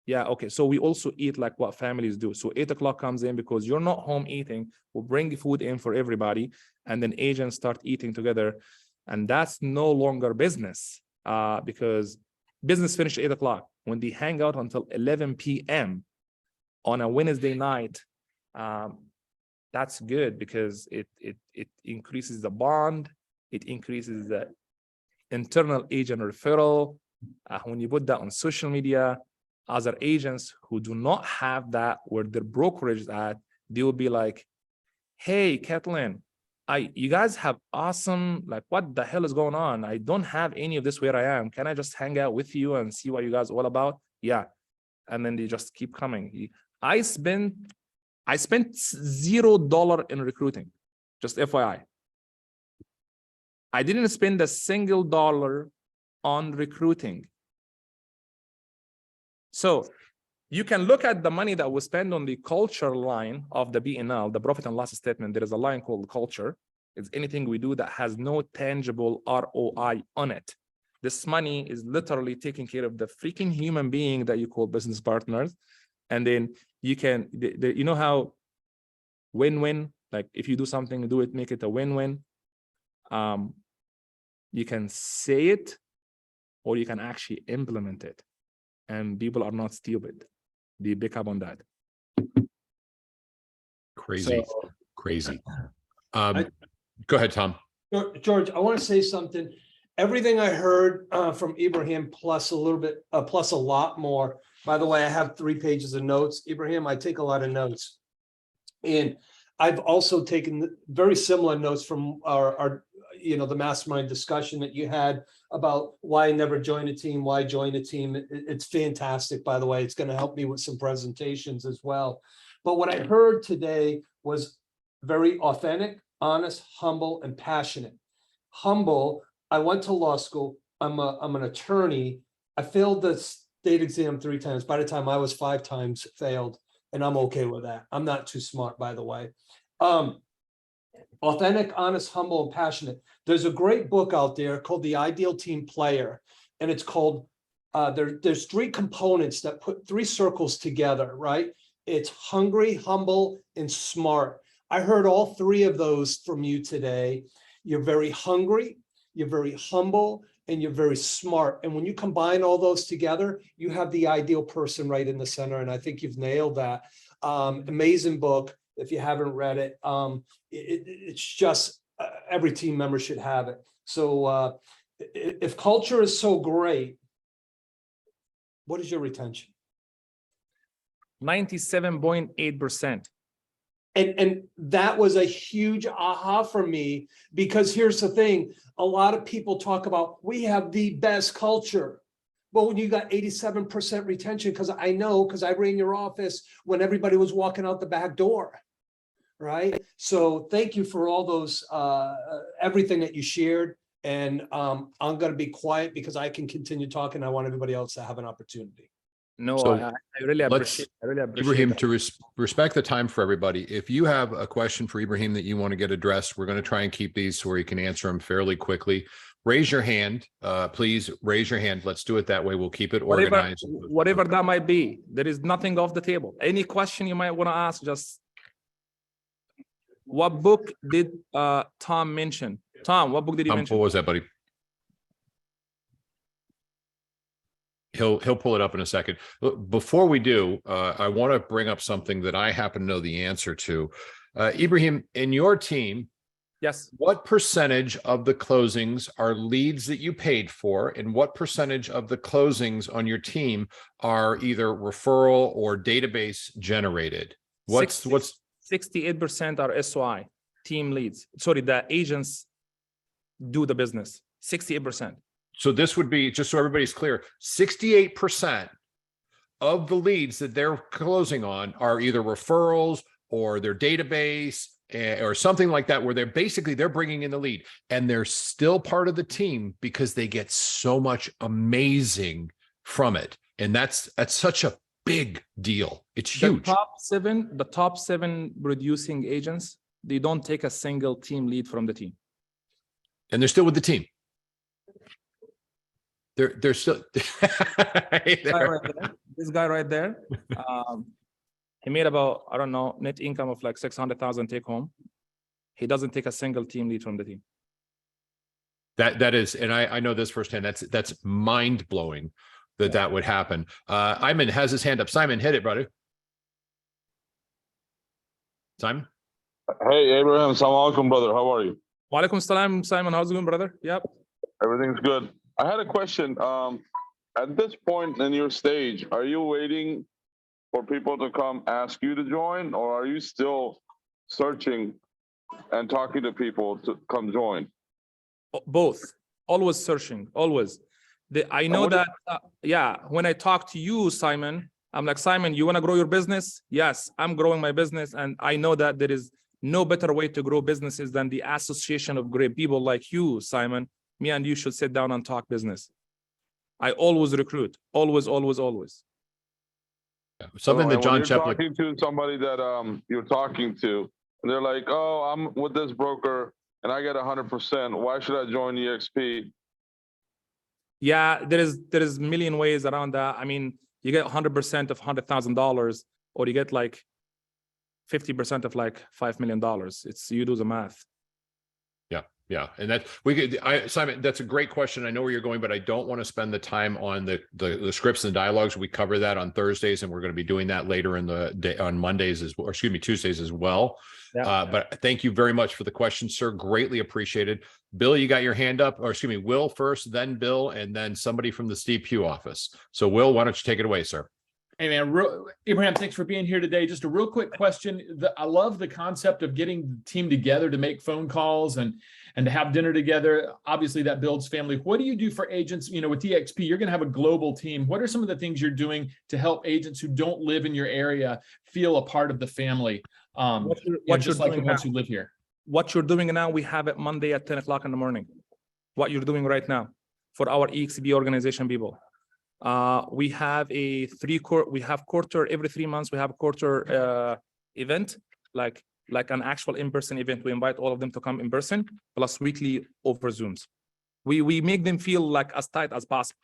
Yeah, okay. So we also eat like what families do. So 8 o'clock comes in, because you're not home eating. We'll bring food in for everybody, and then agents start eating together. And that's no longer business, because business finished 8 o'clock. When they hang out until 11 p.m. on a Wednesday night, that's good, because it increases the bond. It increases the internal agent referral. When you put that on social media, other agents who do not have that where their brokerage is at, they will be like, hey, Kathleen, you guys have awesome, like, what the hell is going on? I don't have any of this where I am. Can I just hang out with you and see what you guys are all about? Yeah. And then they just keep coming. I spent $0 in recruiting, just FYI. I didn't spend a single dollar on recruiting. So you can look at the money that we spend on the culture line of the B&L, the profit and loss statement. There is a line called culture. It's anything we do that has no tangible ROI on it. This money is literally taking care of the freaking human being that you call business partners. And then you can, you know how win-win, like if you do something, do it, make it a win-win. You can say it, or you can actually implement it. And people are not stupid. They pick up on that. Crazy, So, crazy. Go ahead, Tom. George, I want to say something. Everything I heard from Ibrahim, plus a little bit, plus a lot more. By the way, I have 3 pages of notes. Ibrahim, I take a lot of notes. And I've also taken very similar notes from our the mastermind discussion that you had about why never join a team, why join a team. It's fantastic, by the way. It's going to help me with some presentations as well. But what I heard today was very authentic, honest, humble, and passionate. Humble, I went to law school. I'm an attorney. I failed the state exam 3 times. By the time I was 5 times failed, and I'm okay with that. I'm not too smart, by the way. Authentic, honest, humble, and passionate. There's a great book out there called The Ideal Team Player, and it's called, there's 3 components that put 3 circles together, right? It's hungry, humble, and smart. I heard all 3 of those from you today. You're very hungry, you're very humble, and you're very smart. And when you combine all those together, you have the ideal person right in the center. And I think you've nailed that. Amazing book. If you haven't read it, it's just every team member should have it. So if culture is so great, what is your retention? 97.8%. And that was a huge aha for me, because here's the thing. A lot of people talk about, we have the best culture. But when you got 87% retention, because I ran your office when everybody was walking out the back door, right? So thank you for all those, everything that you shared. And I'm going to be quiet because I can continue talking. I want everybody else to have an opportunity. No, So I really appreciate. I really appreciate Ibrahim, that. to respect the time for everybody, if you have a question for Ibrahim that you want to get addressed, we're going to try and keep these so where you can answer them fairly quickly. Raise your hand, please raise your hand. Let's do it that way. We'll keep it organized. Whatever that might be, there is nothing off the table. Any question you might want to ask, just what book did Tom mention? Tom, what book did he mention? What was that, buddy? He'll pull it up in a second. Before we do, I want to bring up something that I happen to know the answer to. Ibrahim, in your team, Yes. what percentage of the closings are leads that you paid for, and what percentage of the closings on your team are either referral or database generated? What's 68% are SOI, team leads. Sorry, the agents do the business. 68%. So this would be, just so everybody's clear, 68% of the leads that they're closing on are either referrals or their database or something like that, where they're bringing in the lead, and they're still part of the team because they get so much amazing from it. And that's such a big deal. It's huge. The top seven producing agents, they don't take a single team lead from the team. And they're still with the team. They're still This guy right there, he made about, I don't know, net income of like 600,000 take home. He doesn't take a single team lead from the team. That is, and I know this firsthand. That's mind blowing that would happen. Iman has his hand up. Simon, hit it, brother. Simon. Hey, Abraham. Assalamu alaikum, brother. How are you? Wa alaikum salam, Simon. How's it going, brother? Yep. Everything's good. I had a question. At this point in your stage, are you waiting for people to come ask you to join, or are you still searching and talking to people to come join? Both. Always searching. Always. I know that, when I talk to you, Simon, I'm like, Simon, you want to grow your business? Yes, I'm growing my business. And I know that there is no better way to grow businesses than the association of great people like you, Simon. Me and you should sit down and talk business. I always recruit. Always, always, always. Something that John You're talking to somebody that you're talking to, and they're like, oh, I'm with this broker and I get 100%. Why should I join EXP? Yeah, there is a million ways around that. I mean, you get 100% of $100,000, or you get like 50% of like $5 million. It's, you do the math. Yeah. And that Simon, that's a great question. I know where you're going, but I don't want to spend the time on the scripts and dialogues. We cover that on Thursdays, and we're going to be doing that later in the day on Mondays or excuse me, Tuesdays as well. Yeah. But thank you very much for the question, sir. Greatly appreciated. Bill, you got your hand up, or excuse me, Will first, then Bill, and then somebody from the Steve Pugh office. So Will, why don't you take it away, sir? Hey man, Ibrahim, thanks for being here today. Just a real quick question. I love the concept of getting the team together to make phone calls and to have dinner together. Obviously that builds family. What do you do for agents? You know, with DXP, you're going to have a global team. What are some of the things you're doing to help agents who don't live in your area feel a part of the family? Just like the ones who live here. What you're doing now, we have it Monday at 10 o'clock in the morning. What you're doing right now for our EXB organization people. We have quarter every 3 months. We have a quarter event, like an actual in-person event. We invite all of them to come in person, plus weekly over Zooms. We make them feel like as tight as possible.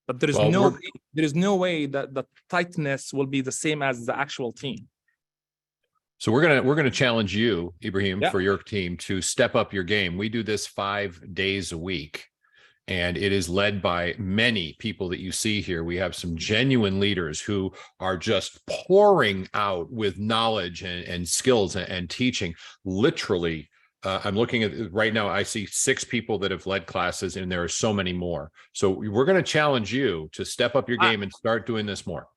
But there is no way that the tightness will be the same as the actual team. So we're gonna challenge you, Ibrahim, for your team to step up your game. We do this 5 days a week, and it is led by many people that you see here. We have some genuine leaders who are just pouring out with knowledge and skills and teaching. Literally, I'm looking at right now, I see 6 people that have led classes, and there are so many more. So we're going to challenge you to step up your game and start doing this more.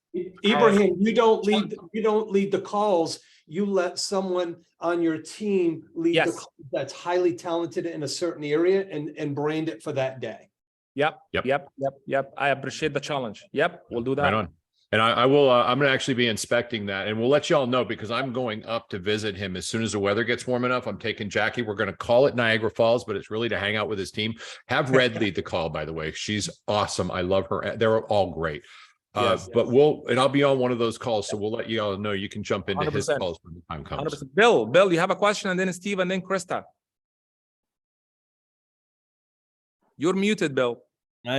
Ibrahim, you don't lead the calls. You let someone on your team lead the calls that's highly talented in a certain area and brand it for that day. Yep. I appreciate the challenge. Yep, we'll do that. Right on. And I will, I'm going to actually be inspecting that, and we'll let you all know, because I'm going up to visit him as soon as the weather gets warm enough. I'm taking Jackie. We're going to call it Niagara Falls, but it's really to hang out with his team. Have Red lead the call, by the way. She's awesome. I love her. They're all great. But I'll be on one of those calls, so we'll let you all know. You can jump into 100%. His calls when the time comes. 100%. Bill, you have a question, and then Steve, and then Krista. You're muted, Bill. I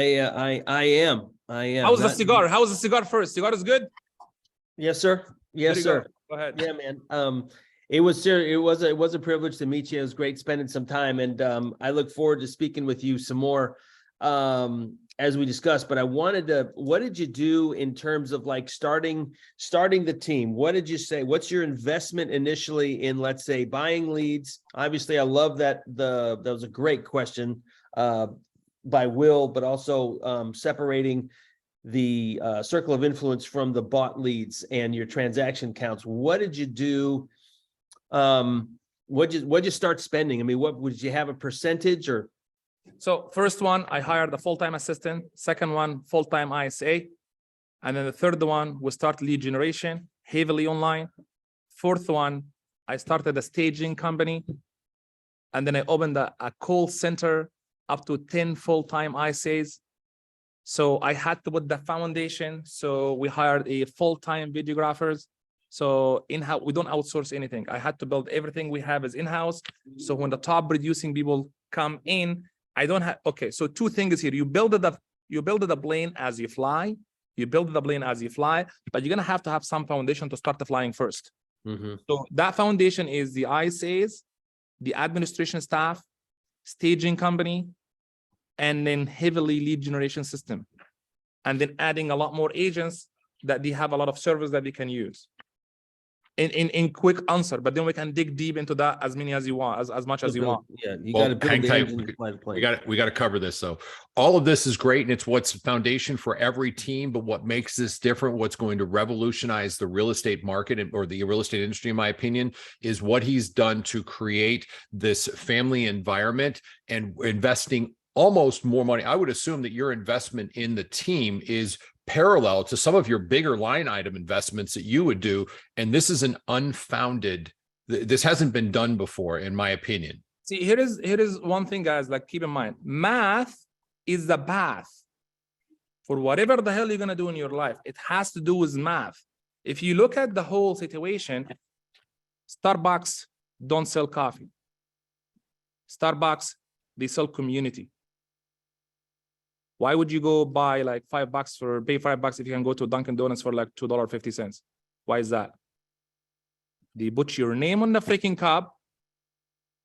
am. How's the cigar? How was the cigar first? Cigar is good? Yes, sir. Yes, sir. Go ahead. Yeah, man. It was a privilege to meet you. It was great spending some time, and I look forward to speaking with you some more as we discussed. But I wanted to, what did you do in terms of like starting the team? What did you say? What's your investment initially in, let's say, buying leads? Obviously, I love that that was a great question by Will, but also separating the circle of influence from the bought leads and your transaction counts. What did you do? What'd you start spending? I mean, what would you have a percentage or? So first one, I hired a full-time assistant. Second one, full-time ISA. And then the third one, we start lead generation, heavily online. Fourth one, I started a staging company. And then I opened a call center up to 10 full-time ISAs. So I had to put the foundation. So we hired a full-time videographers. So in-house, we don't outsource anything. I had to build everything we have is in-house. So when the top producing people come in, I don't have, okay, so 2 things here. You build the plane as you fly. But you're gonna have to have some foundation to start the flying first. So that foundation is the ISAs, the administration staff, staging company, and then heavily lead generation system. And then adding a lot more agents that they have a lot of service that they can use. In quick answer, but then we can dig deep into that as many as you want, as much as you want. Yeah, you got to build the engine to fly the plane. We got to cover this. So all of this is great, and it's what's foundation for every team. But what makes this different, what's going to revolutionize the real estate market or the real estate industry, in my opinion, is what he's done to create this family environment and investing almost more money. I would assume that your investment in the team is parallel to some of your bigger line item investments that you would do. And this is an unfounded, this hasn't been done before, in my opinion. See, here is one thing, guys, like keep in mind, math is the path for whatever the hell you're going to do in your life. It has to do with math. If you look at the whole situation, Starbucks don't sell coffee. Starbucks, they sell community. Why would you go buy like pay $5 if you can go to Dunkin' Donuts for like $2.50? Why is that? They put your name on the freaking cup.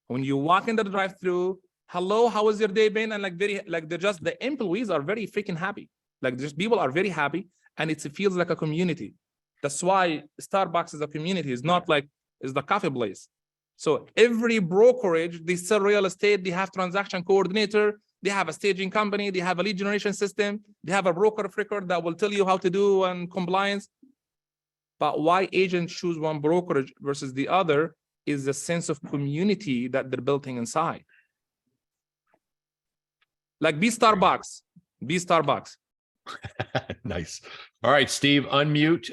When you walk into the drive-through, hello, how was your day been? And the employees are very freaking happy. Like just people are very happy, and it feels like a community. That's why Starbucks is a community. It's not like it's the coffee place. So every brokerage, they sell real estate, they have transaction coordinator, they have a staging company, they have a lead generation system, they have a broker of record that will tell you how to do and compliance. But why agents choose one brokerage versus the other is the sense of community that they're building inside. Like be Starbucks. Nice. All right, Steve, unmute.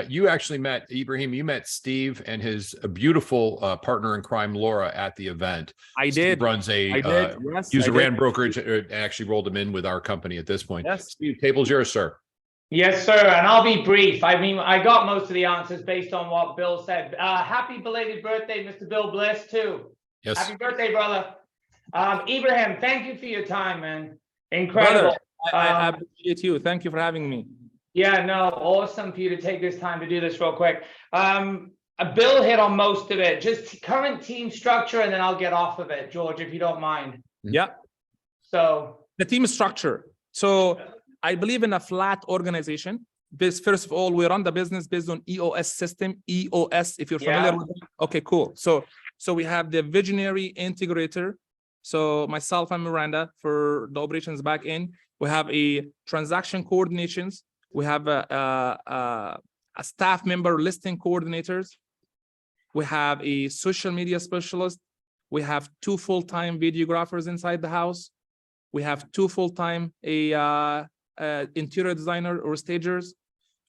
You actually met Ibrahim. You met Steve and his beautiful partner in crime, Laura, at the event. I Steve did. runs a Yes, user I ran did. brokerage. Actually rolled him in with our company at this point. Yes. Steve, table's yours, sir. Yes, sir, and I'll be brief. I mean, I got most of the answers based on what Bill said. Happy belated birthday, Mr. Bill Bliss, too. Yes. Happy birthday, brother. Ibrahim, thank you for your time, man. Incredible. Brother, I appreciate you. Thank you for having me. Yeah, no, awesome for you to take this time to do this real quick. Bill hit on most of it, just current team structure, and then I'll get off of it, George, if you don't mind. Yeah. So The team structure. So I believe in a flat organization. First of all, we run the business based on EOS system. EOS, if you're familiar with it. Okay, cool. So we have the visionary integrator. So myself and Miranda for the operations back end. We have a transaction coordinations. We have a staff member listing coordinators. We have a social media specialist. We have 2 full-time videographers inside the house. We have 2 full-time interior designer or stagers.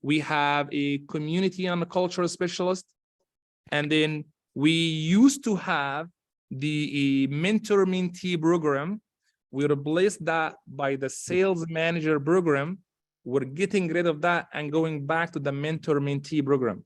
We have a community and a cultural specialist. And then we used to have the mentor-mentee program. We replaced that by the sales manager program. We're getting rid of that and going back to the mentor-mentee program.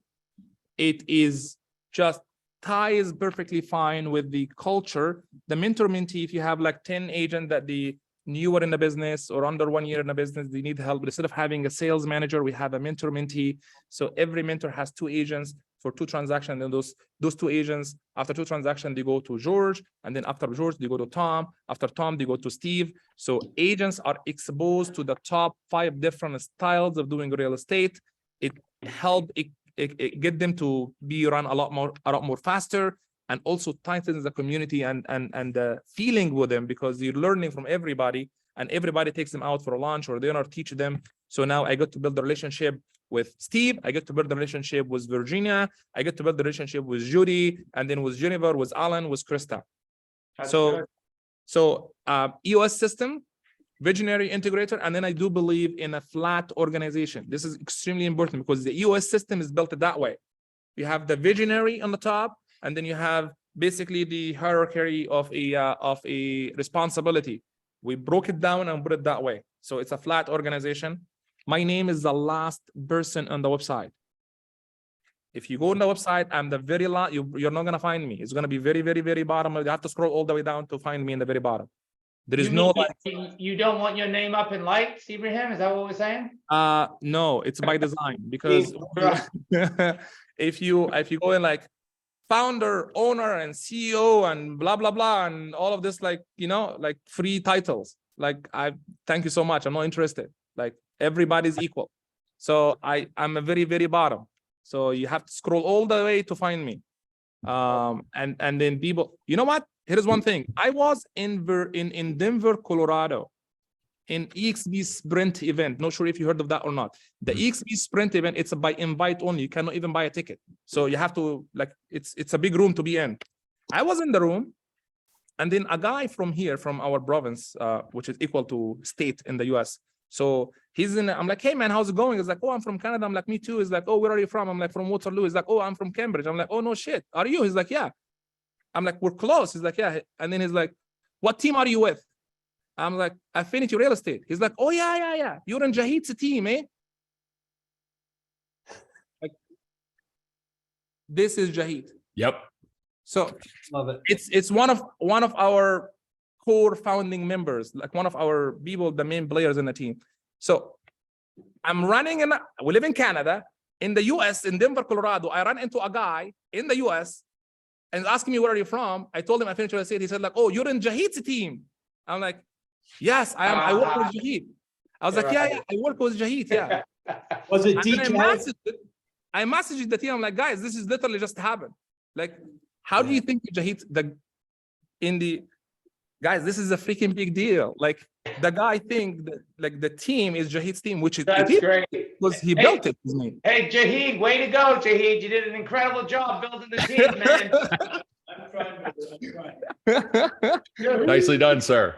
It is just ties perfectly fine with the culture. The mentor-mentee, if you have like 10 agents that the newer in the business or under 1 year in the business, they need help. But instead of having a sales manager, we have a mentor-mentee. So every mentor has 2 agents for 2 transactions. And those 2 agents, after 2 transactions, they go to George. And then after George, they go to Tom. After Tom, they go to Steve. So agents are exposed to the top 5 different styles of doing real estate. It helps it get them to be run a lot more faster, and also tightens the community and the feeling with them, because you're learning from everybody and everybody takes them out for a lunch or dinner, teach them. So now I got to build a relationship with Steve. I get to build a relationship with Virginia. I get to build a relationship with Judy, and then with Jennifer, with Alan, with Krista. So EOS system, visionary integrator, and then I do believe in a flat organization. This is extremely important because the EOS system is built that way. You have the visionary on the top, and then you have basically the hierarchy of a responsibility. We broke it down and put it that way. So it's a flat organization. My name is the last person on the website. If you go on the website, I'm the very last. You're not gonna find me. It's gonna be very, very, very bottom. You have to scroll all the way down to find me in the very bottom. There is no like. You don't want your name up in lights, Ibrahim? Is that what we're saying? No, it's by design, because if you go in like founder, owner, and CEO and blah blah blah and all of this, like, you know, like free titles, like, I thank you so much, I'm not interested. Like, everybody's equal. So I'm a very, very bottom. So you have to scroll all the way to find me. And then people, you know what? Here's one thing. I was in Denver, Colorado, in EXP Sprint event. Not sure if you heard of that or not. The EXP Sprint event, it's by invite only. You cannot even buy a ticket. So you have to, like, it's a big room to be in. I was in the room, and then a guy from here, from our province, which is equal to state in the US. So he's in, I'm like, hey man, how's it going? He's like, oh, I'm from Canada. I'm like, me too. He's like, oh, where are you from? I'm like, from Waterloo. He's like, oh, I'm from Cambridge. I'm like, oh, no shit. Are you? He's like, yeah. I'm like, we're close. He's like, yeah. And then he's like, what team are you with? I'm like, Affinity Real Estate. He's like, oh, yeah. You're in Jahid's team, eh? Like, this is Jahid. Yep. So Love it. it's one of our core founding members, like one of our people, the main players in the team. So I'm running in, we live in Canada, in the US, in Denver, Colorado. I ran into a guy in the US and asking me, where are you from? I told him I finished real estate. He said like, oh, you're in Jahid's team. I'm like, yes, I am. I work with Jahid. I was like, yeah, I work with Jahid. Yeah. Was it And then DK? I messaged the team. I'm like, guys, this is literally just happened. Like, how do you think Jahid, guys, this is a freaking big deal. Like, the guy think that like the team is Jahid's team, which it That's is, great. because he built it with me. Hey, Jahid, way to go, Jahid. You did an incredible job building the team, man. Nicely done, sir.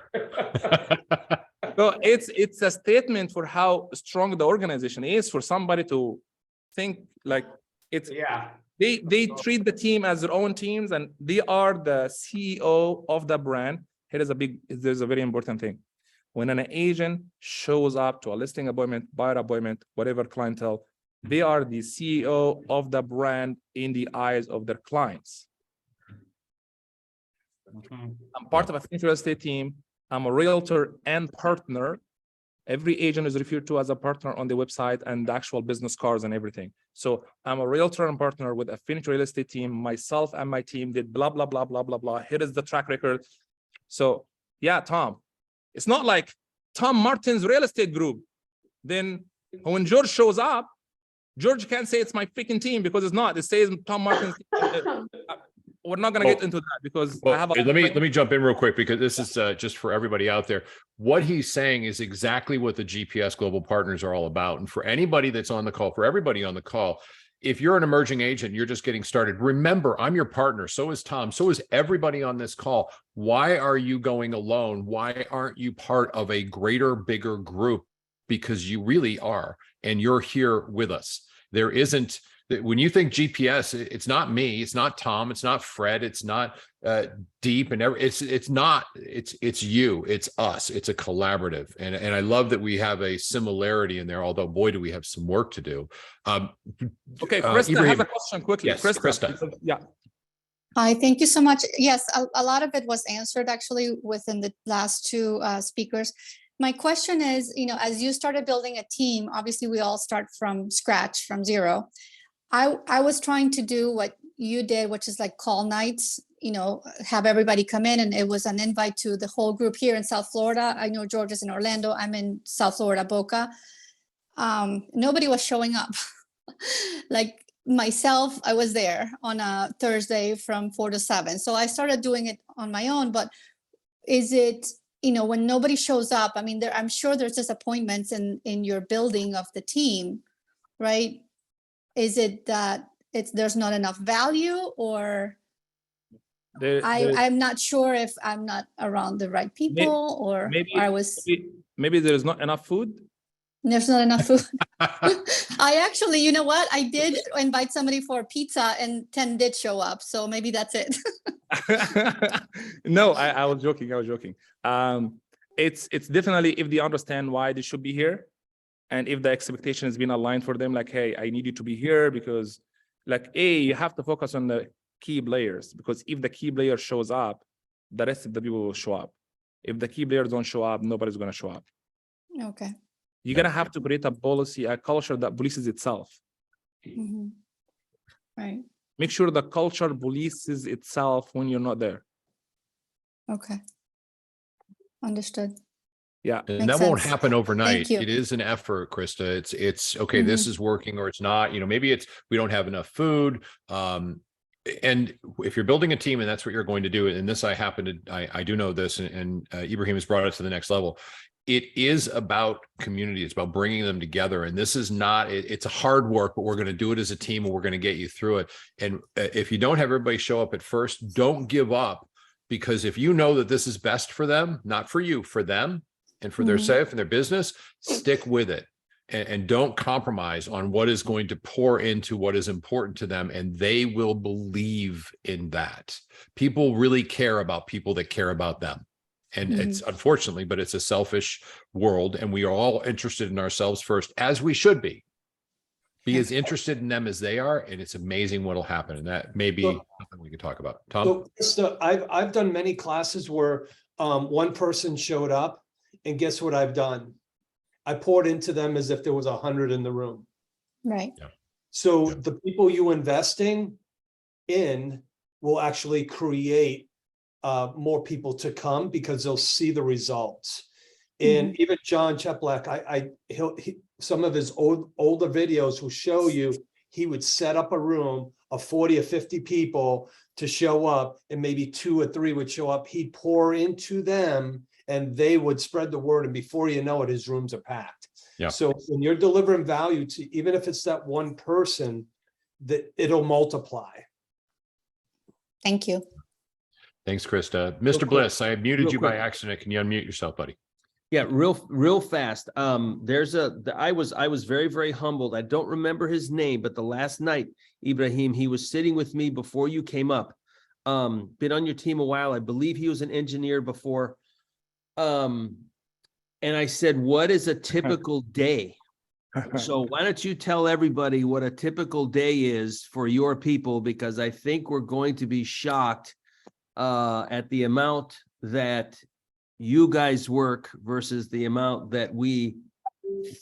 So it's a statement for how strong the organization is, for somebody to think like it's, Yeah. they treat the team as their own teams, and they are the CEO of the brand. There's a very important thing. When an agent shows up to a listing appointment, buyer appointment, whatever clientele, they are the CEO of the brand in the eyes of their clients. I'm part of a real estate team. I'm a realtor and partner. Every agent is referred to as a partner on the website and the actual business cards and everything. So I'm a realtor and partner with a finished real estate team. Myself and my team did blah, blah, blah, blah, blah, blah. Here is the track record. So yeah, Tom, it's not like Tom Martin's real estate group. Then when George shows up, George can't say it's my freaking team, because it's not. It says Tom Martin's. We're not going to get into that because I have let me jump in real quick, because this is just for everybody out there. What he's saying is exactly what the GPS Global Partners are all about. And for anybody that's on the call, for everybody on the call, if you're an emerging agent, you're just getting started, remember, I'm your partner. So is Tom. So is everybody on this call. Why are you going alone? Why aren't you part of a greater, bigger group? Because you really are, and you're here with us. There isn't, when you think GPS, it's not me, it's not Tom, it's not Fred, it's not Deep, and it's you, it's us, it's a collaborative, and I love that we have a similarity in there, although boy do we have some work to do. Okay, Krista Ibrahim, has a question quickly. yes, Krista. Yeah. Hi, thank you so much. Yes, a lot of it was answered actually within the last two speakers. My question is, as you started building a team, obviously we all start from scratch, from zero. I was trying to do what you did, which is like call nights, have everybody come in, and it was an invite to the whole group here in South Florida. I know George is in Orlando. I'm in South Florida, Boca. Nobody was showing up. Like myself, I was there on a Thursday from 4 to 7. So I started doing it on my own, but is it, when nobody shows up, I mean, I'm sure there's disappointments in your building of the team, right? Is it that there's not enough value, or I'm not sure if I'm not around the right people, or maybe there's not enough food. There's not enough food. I actually, you know what? I did invite somebody for pizza and 10 did show up. So maybe that's it. No, I was joking. It's definitely if they understand why they should be here. And if the expectation has been aligned for them, like, hey, I need you to be here because, like, you have to focus on the key players, because if the key player shows up, the rest of the people will show up. If the key players don't show up, nobody's going to show up. Okay. You're going to have to create a policy, a culture that polices itself. Mm-hmm. Right. Make sure the culture polices itself when you're not there. Okay. Understood. Yeah. And Makes that won't sense. happen overnight. Thank you. It is an effort, Krista. It's okay, this is working or it's not. Maybe it's we don't have enough food. And if you're building a team and that's what you're going to do, and this I do know this, and Ibrahim has brought it to the next level. It is about community. It's about bringing them together. And this is not, it's a hard work, but we're going to do it as a team and we're going to get you through it. And if you don't have everybody show up at first, don't give up, because if you know that this is best for them, not for you, for them, and for their safe and their business, stick with it and don't compromise on what is going to pour into what is important to them. And they will believe in that. People really care about people that care about them. And it's unfortunately, but it's a selfish world, and we are all interested in ourselves first, as we should be. Be as interested in them as they are, and it's amazing what'll happen. And that may be something we can talk about. Tom? So, Krista, I've done many classes where one person showed up, and guess what I've done? I poured into them as if there was 100 in the room. Right. So Yeah. the people you investing in will actually create more people to come because they'll see the results. And even John Cheplak, some of his older videos will show you he would set up a room of 40 or 50 people to show up, and maybe 2 or 3 would show up. He'd pour into them and they would spread the word. And before you know it, his rooms are packed. Yeah. So when you're delivering value to, even if it's that one person, that it'll multiply. Thank you. Thanks, Krista. Mr. quick. Bliss, I muted Real you by quick. accident. Can you unmute yourself, buddy? Yeah, real fast. I was very, very humbled. I don't remember his name, but the last night, Ibrahim, he was sitting with me before you came up. Been on your team a while. I believe he was an engineer before. And I said, what is a typical day? So why don't you tell everybody what a typical day is for your people? Because I think we're going to be shocked at the amount that you guys work versus the amount that we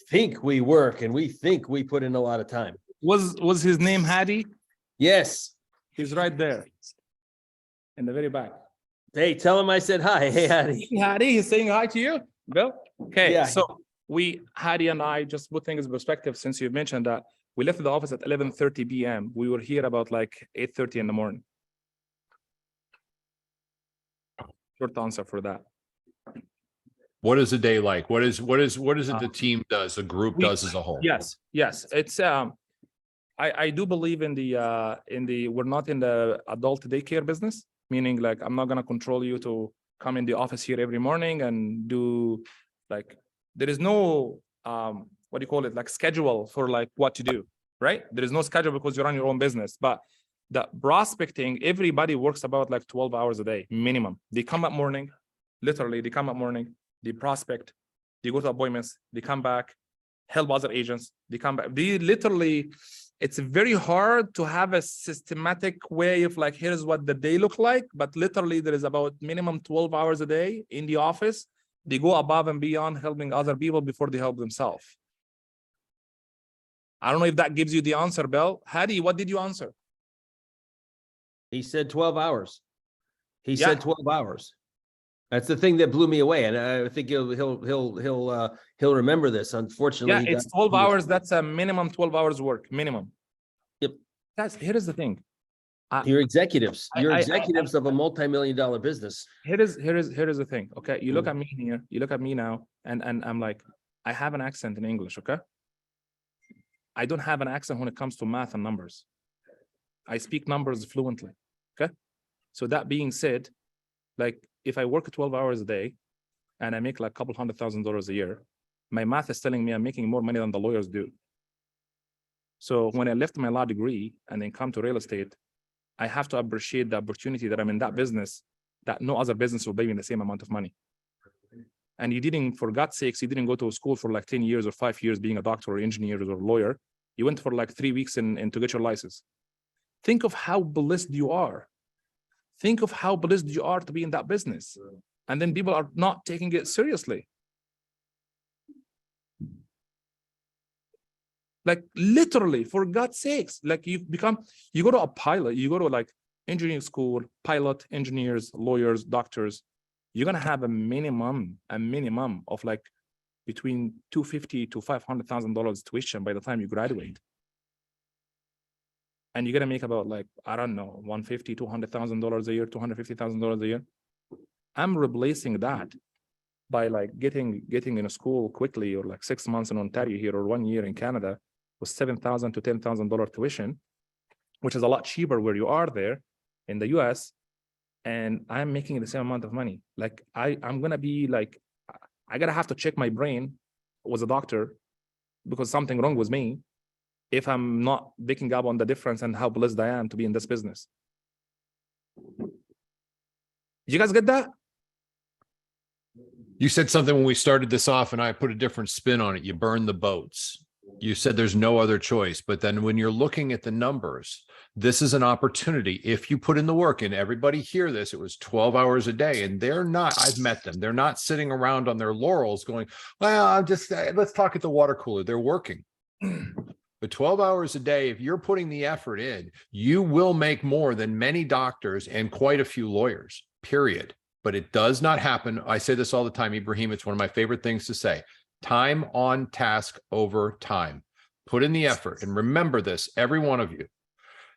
think we work, and we think we put in a lot of time. Was his name Hadi? Yes. He's right there in the very back. Hey, tell him I said hi. Hey, Hadi. Hadi, he's saying hi to you, Bill. Okay, Yeah. so Hadi and I, just put things in perspective, since you mentioned that we left the office at 11:30 p.m. We were here about like 8:30 in the morning. Short answer for that. What is a day like? What is it the team does, the group we- does as a whole? Yes, it's I do believe in the we're not in the adult daycare business, meaning like I'm not gonna control you to come in the office here every morning and do like, there is no what do you call it, like schedule for like what to do, right? There is no schedule because you run your own business. But the prospecting, everybody works about like 12 hours a day minimum. They come up morning, literally they come up morning, they prospect, they go to appointments, they come back, help other agents, they come back. They literally, it's very hard to have a systematic way of like, here's what the day look like, but literally there is about minimum 12 hours a day in the office. They go above and beyond helping other people before they help themselves. I don't know if that gives you the answer, Bill. Hadi, what did you answer? He said 12 hours. He Yeah. said 12 hours. That's the thing that blew me away, and I think he'll remember this. Unfortunately, Yeah, it's 12 hours. That's a minimum 12 hours work, minimum. Yep. Here is the thing. You're executives. You're I- executives of a multi-million-dollar business. Here is the thing. Okay, you look at me here. You look at me now, and I'm like, I have an accent in English. Okay, I don't have an accent when it comes to math and numbers. I speak numbers fluently. Okay, so that being said, like if I work 12 hours a day, and I make like a couple $100,000 a year, my math is telling me I'm making more money than the lawyers do. So when I left my law degree and then come to real estate, I have to appreciate the opportunity that I'm in that business, that no other business will pay me the same amount of money. And you didn't, for God's sakes, you didn't go to school for like 10 years or 5 years being a doctor or engineer or lawyer. You went for like 3 weeks and to get your license. Think of how blessed you are. Think of how blessed you are to be in that business. And then people are not taking it seriously. Like literally, for God's sakes, like you go to a pilot, you go to like engineering school, pilot, engineers, lawyers, doctors, you're gonna have a minimum of like between $250,000 to $500,000 tuition by the time you graduate. And you're gonna make about like, I don't know, $150,000, $200,000 a year, $250,000 a year. I'm replacing that by like getting in a school quickly, or like 6 months in Ontario here, or 1 year in Canada, with $7,000 to $10,000 tuition, which is a lot cheaper where you are there in the US. And I'm making the same amount of money. Like I'm gonna be like, I gotta have to check my brain as a doctor because something wrong with me if I'm not picking up on the difference and how blessed I am to be in this business. You guys get that? You said something when we started this off, and I put a different spin on it. You burn the boats. You said there's no other choice, but then when you're looking at the numbers, This is an opportunity. If you put in the work, and everybody hear this, it was 12 hours a day, and they're not, I've met them. They're not sitting around on their laurels going, well, I'm just, let's talk at the water cooler. They're working. But 12 hours a day, if you're putting the effort in, you will make more than many doctors and quite a few lawyers, period. But it does not happen. I say this all the time, Ibrahim, it's one of my favorite things to say. Time on task over time. Put in the effort. And remember this, every one of you,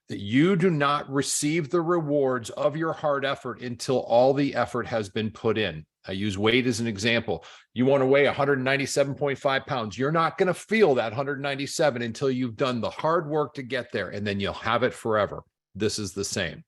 that you do not receive the rewards of your hard effort until all the effort has been put in. I use weight as an example. You want to weigh 197.5 pounds. You're not going to feel that 197 until you've done the hard work to get there, and then you'll have it forever. This is the same.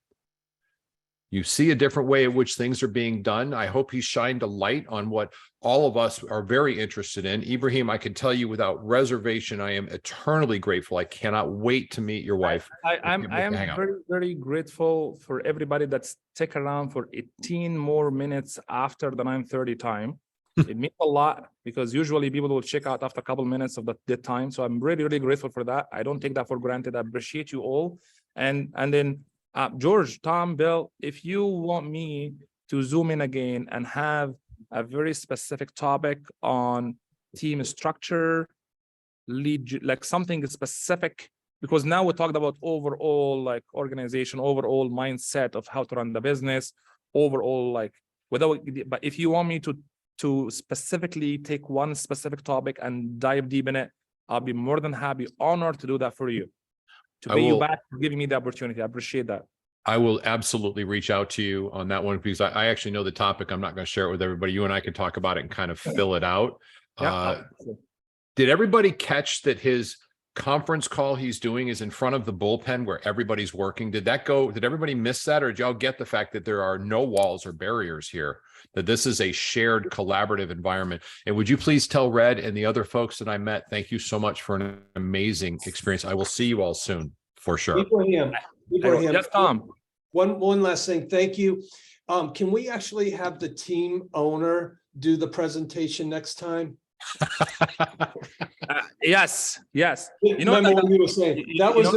You see a different way in which things are being done. I hope he shined a light on what all of us are very interested in. Ibrahim, I can tell you without reservation, I am eternally grateful. I cannot wait to meet your wife. I am very, very grateful for everybody that's stick around for 18 more minutes after the 9:30 time. It means a lot because usually people will check out after a couple minutes of that time. So I'm really, really grateful for that. I don't take that for granted. I appreciate you all. And then George, Tom, Bill, if you want me to zoom in again and have a very specific topic on team structure, lead, like something specific, because now we talked about overall like organization, overall mindset of how to run the business, overall like without. But if you want me to specifically take one specific topic and dive deep in it, I'll be more than happy, honored to do that for you. To pay you back for giving me the opportunity. I appreciate that. I will absolutely reach out to you on that one because I actually know the topic. I'm not going to share it with everybody. You and I can talk about it and kind of fill it out. Yeah. Did everybody catch that his conference call he's doing is in front of the bullpen where everybody's working? Did everybody miss that? Or did y'all get the fact that there are no walls or barriers here, that this is a shared collaborative environment? And would you please tell Red and the other folks that I met, thank you so much for an amazing experience. I will see you all soon for sure. Ibrahim, Yes, Tom. One last thing. Thank you. Can we actually have the team owner do the presentation next time? Yes. You know what you were saying. That was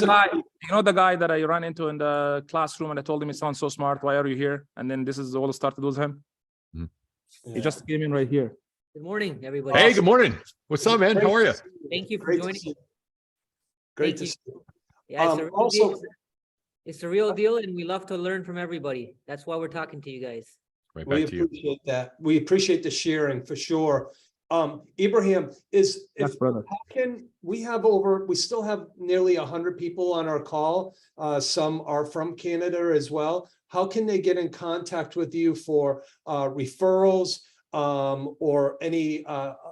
the guy that I ran into in the classroom and I told him he sounds so smart. Why are you here? And then this is all started with him. He just came in right here. Good morning, everybody. Hey, good morning. What's up, man? How are you? Thank you for Great to joining. see you. Great to Thank see you. Yeah, it's a real also- deal. It's a real deal, and we love to learn from everybody. That's why we're talking to you guys. Right We back to you. appreciate that. We appreciate the sharing for sure. Ibrahim, Yes, brother. how can we still have nearly 100 people on our call. Some are from Canada as well. How can they get in contact with you for referrals or any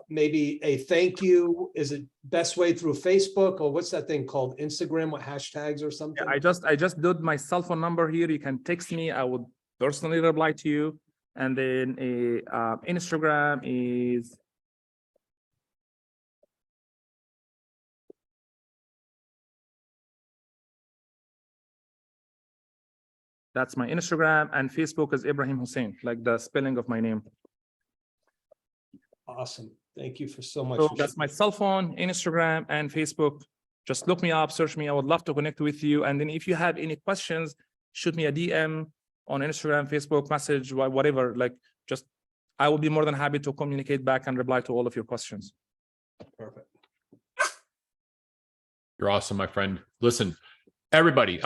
maybe a thank you? Is it best way through Facebook or what's that thing called? Instagram with hashtags or something? I just did my cell phone number here. You can text me. I would personally reply to you. And then Instagram is that's my Instagram, and Facebook is Ibrahim Hussein, like the spelling of my name. Awesome. Thank you for so much. So that's my cell phone, Instagram, and Facebook. Just look me up, search me. I would love to connect with you. And then if you have any questions, shoot me a DM on Instagram, Facebook, message, whatever. Like, just I will be more than happy to communicate back and reply to all of your questions. Perfect. You're awesome, my friend. Listen, everybody,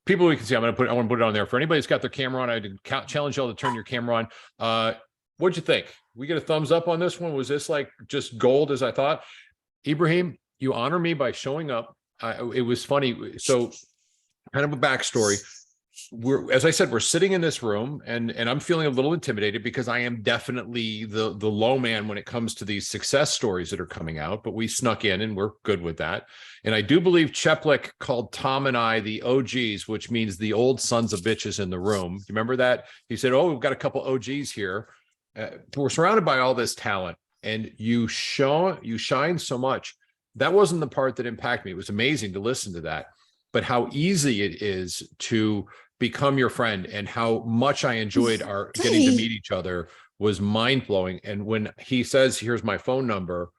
people we can see, I want to put it on there. For anybody who's got their camera on, I challenge y'all to turn your camera on. What'd you think? We get a thumbs up on this one. Was this like just gold as I thought? Ibrahim, you honor me by showing up. It was funny. So kind of a backstory. As I said, we're sitting in this room and I'm feeling a little intimidated because I am definitely the low man when it comes to these success stories that are coming out, but we snuck in and we're good with that. And I do believe Cheplik called Tom and I the OGs, which means the old sons of bitches in the room. You remember that? He said, oh, we've got a couple OGs here. We're surrounded by all this talent and you shine so much. That wasn't the part that impacted me. It was amazing to listen to that, but how easy it is to become your friend and how much I enjoyed our getting to meet each other was mind blowing. And when he says, here's my phone number,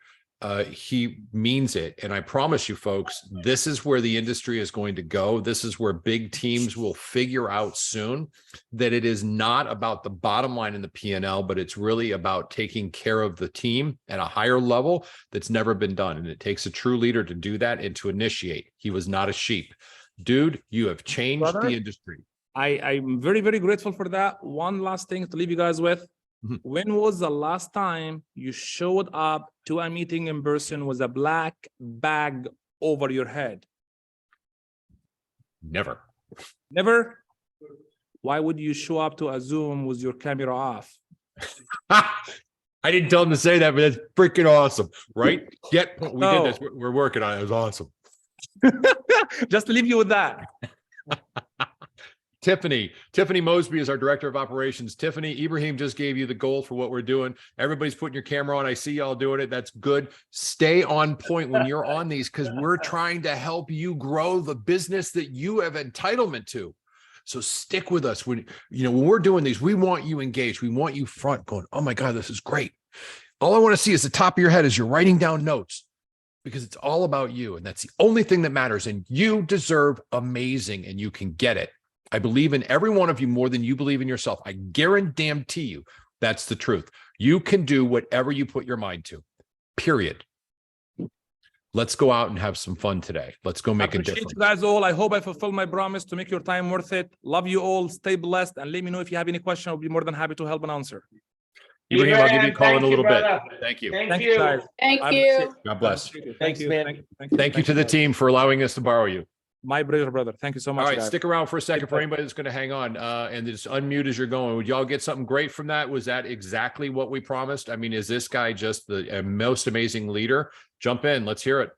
he means it. And I promise you folks, this is where the industry is going to go. This is where big teams will figure out soon that it is not about the bottom line in the P&L, but it's really about taking care of the team at a higher level that's never been done. And it takes a true leader to do that and to initiate. He was not a sheep. Dude, you have changed Brother? the industry. I'm very, very grateful for that. One last thing to leave you guys with. Mhm. When was the last time you showed up to a meeting in person with a black bag over your head? Never. Never? Why would you show up to a Zoom with your camera off? I didn't tell him to say that, but that's freaking awesome, right? We No. did this. We're working on it. It was awesome. Just to leave you with that. Tiffany Mosby is our director of operations. Tiffany, Ibrahim just gave you the goal for what we're doing. Everybody's putting your camera on. I see y'all doing it. That's good. Stay on point when you're on these, because we're trying to help you grow the business that you have entitlement to. So stick with us. When we're doing these, we want you engaged. We want you front going, oh my God, this is great. All I want to see is the top of your head as you're writing down notes, because it's all about you. And that's the only thing that matters. And you deserve amazing, and you can get it. I believe in every one of you more than you believe in yourself. I guarantee you that's the truth. You can do whatever you put your mind to, period. Let's go out and have some fun today. Let's go make a Appreciate difference. you guys all. I hope I fulfill my promise to make your time worth it. Love you all. Stay blessed. And let me know if you have any question. I'll be more than happy to help and answer. Ibrahim, I'll give you a call in a little bit. brother. Thank you. Thank you, you. guys. Thank I you. appreciate- God bless. I appreciate it. Thanks, Thank you. man. Thank you to the team for allowing us to borrow you. My pleasure, brother. Thank you so much. All right, guys. stick around for a second for anybody that's going to hang on and just unmute as you're going. Would y'all get something great from that? Was that exactly what we promised? I mean, is this guy just the most amazing leader? Jump in. Let's hear it.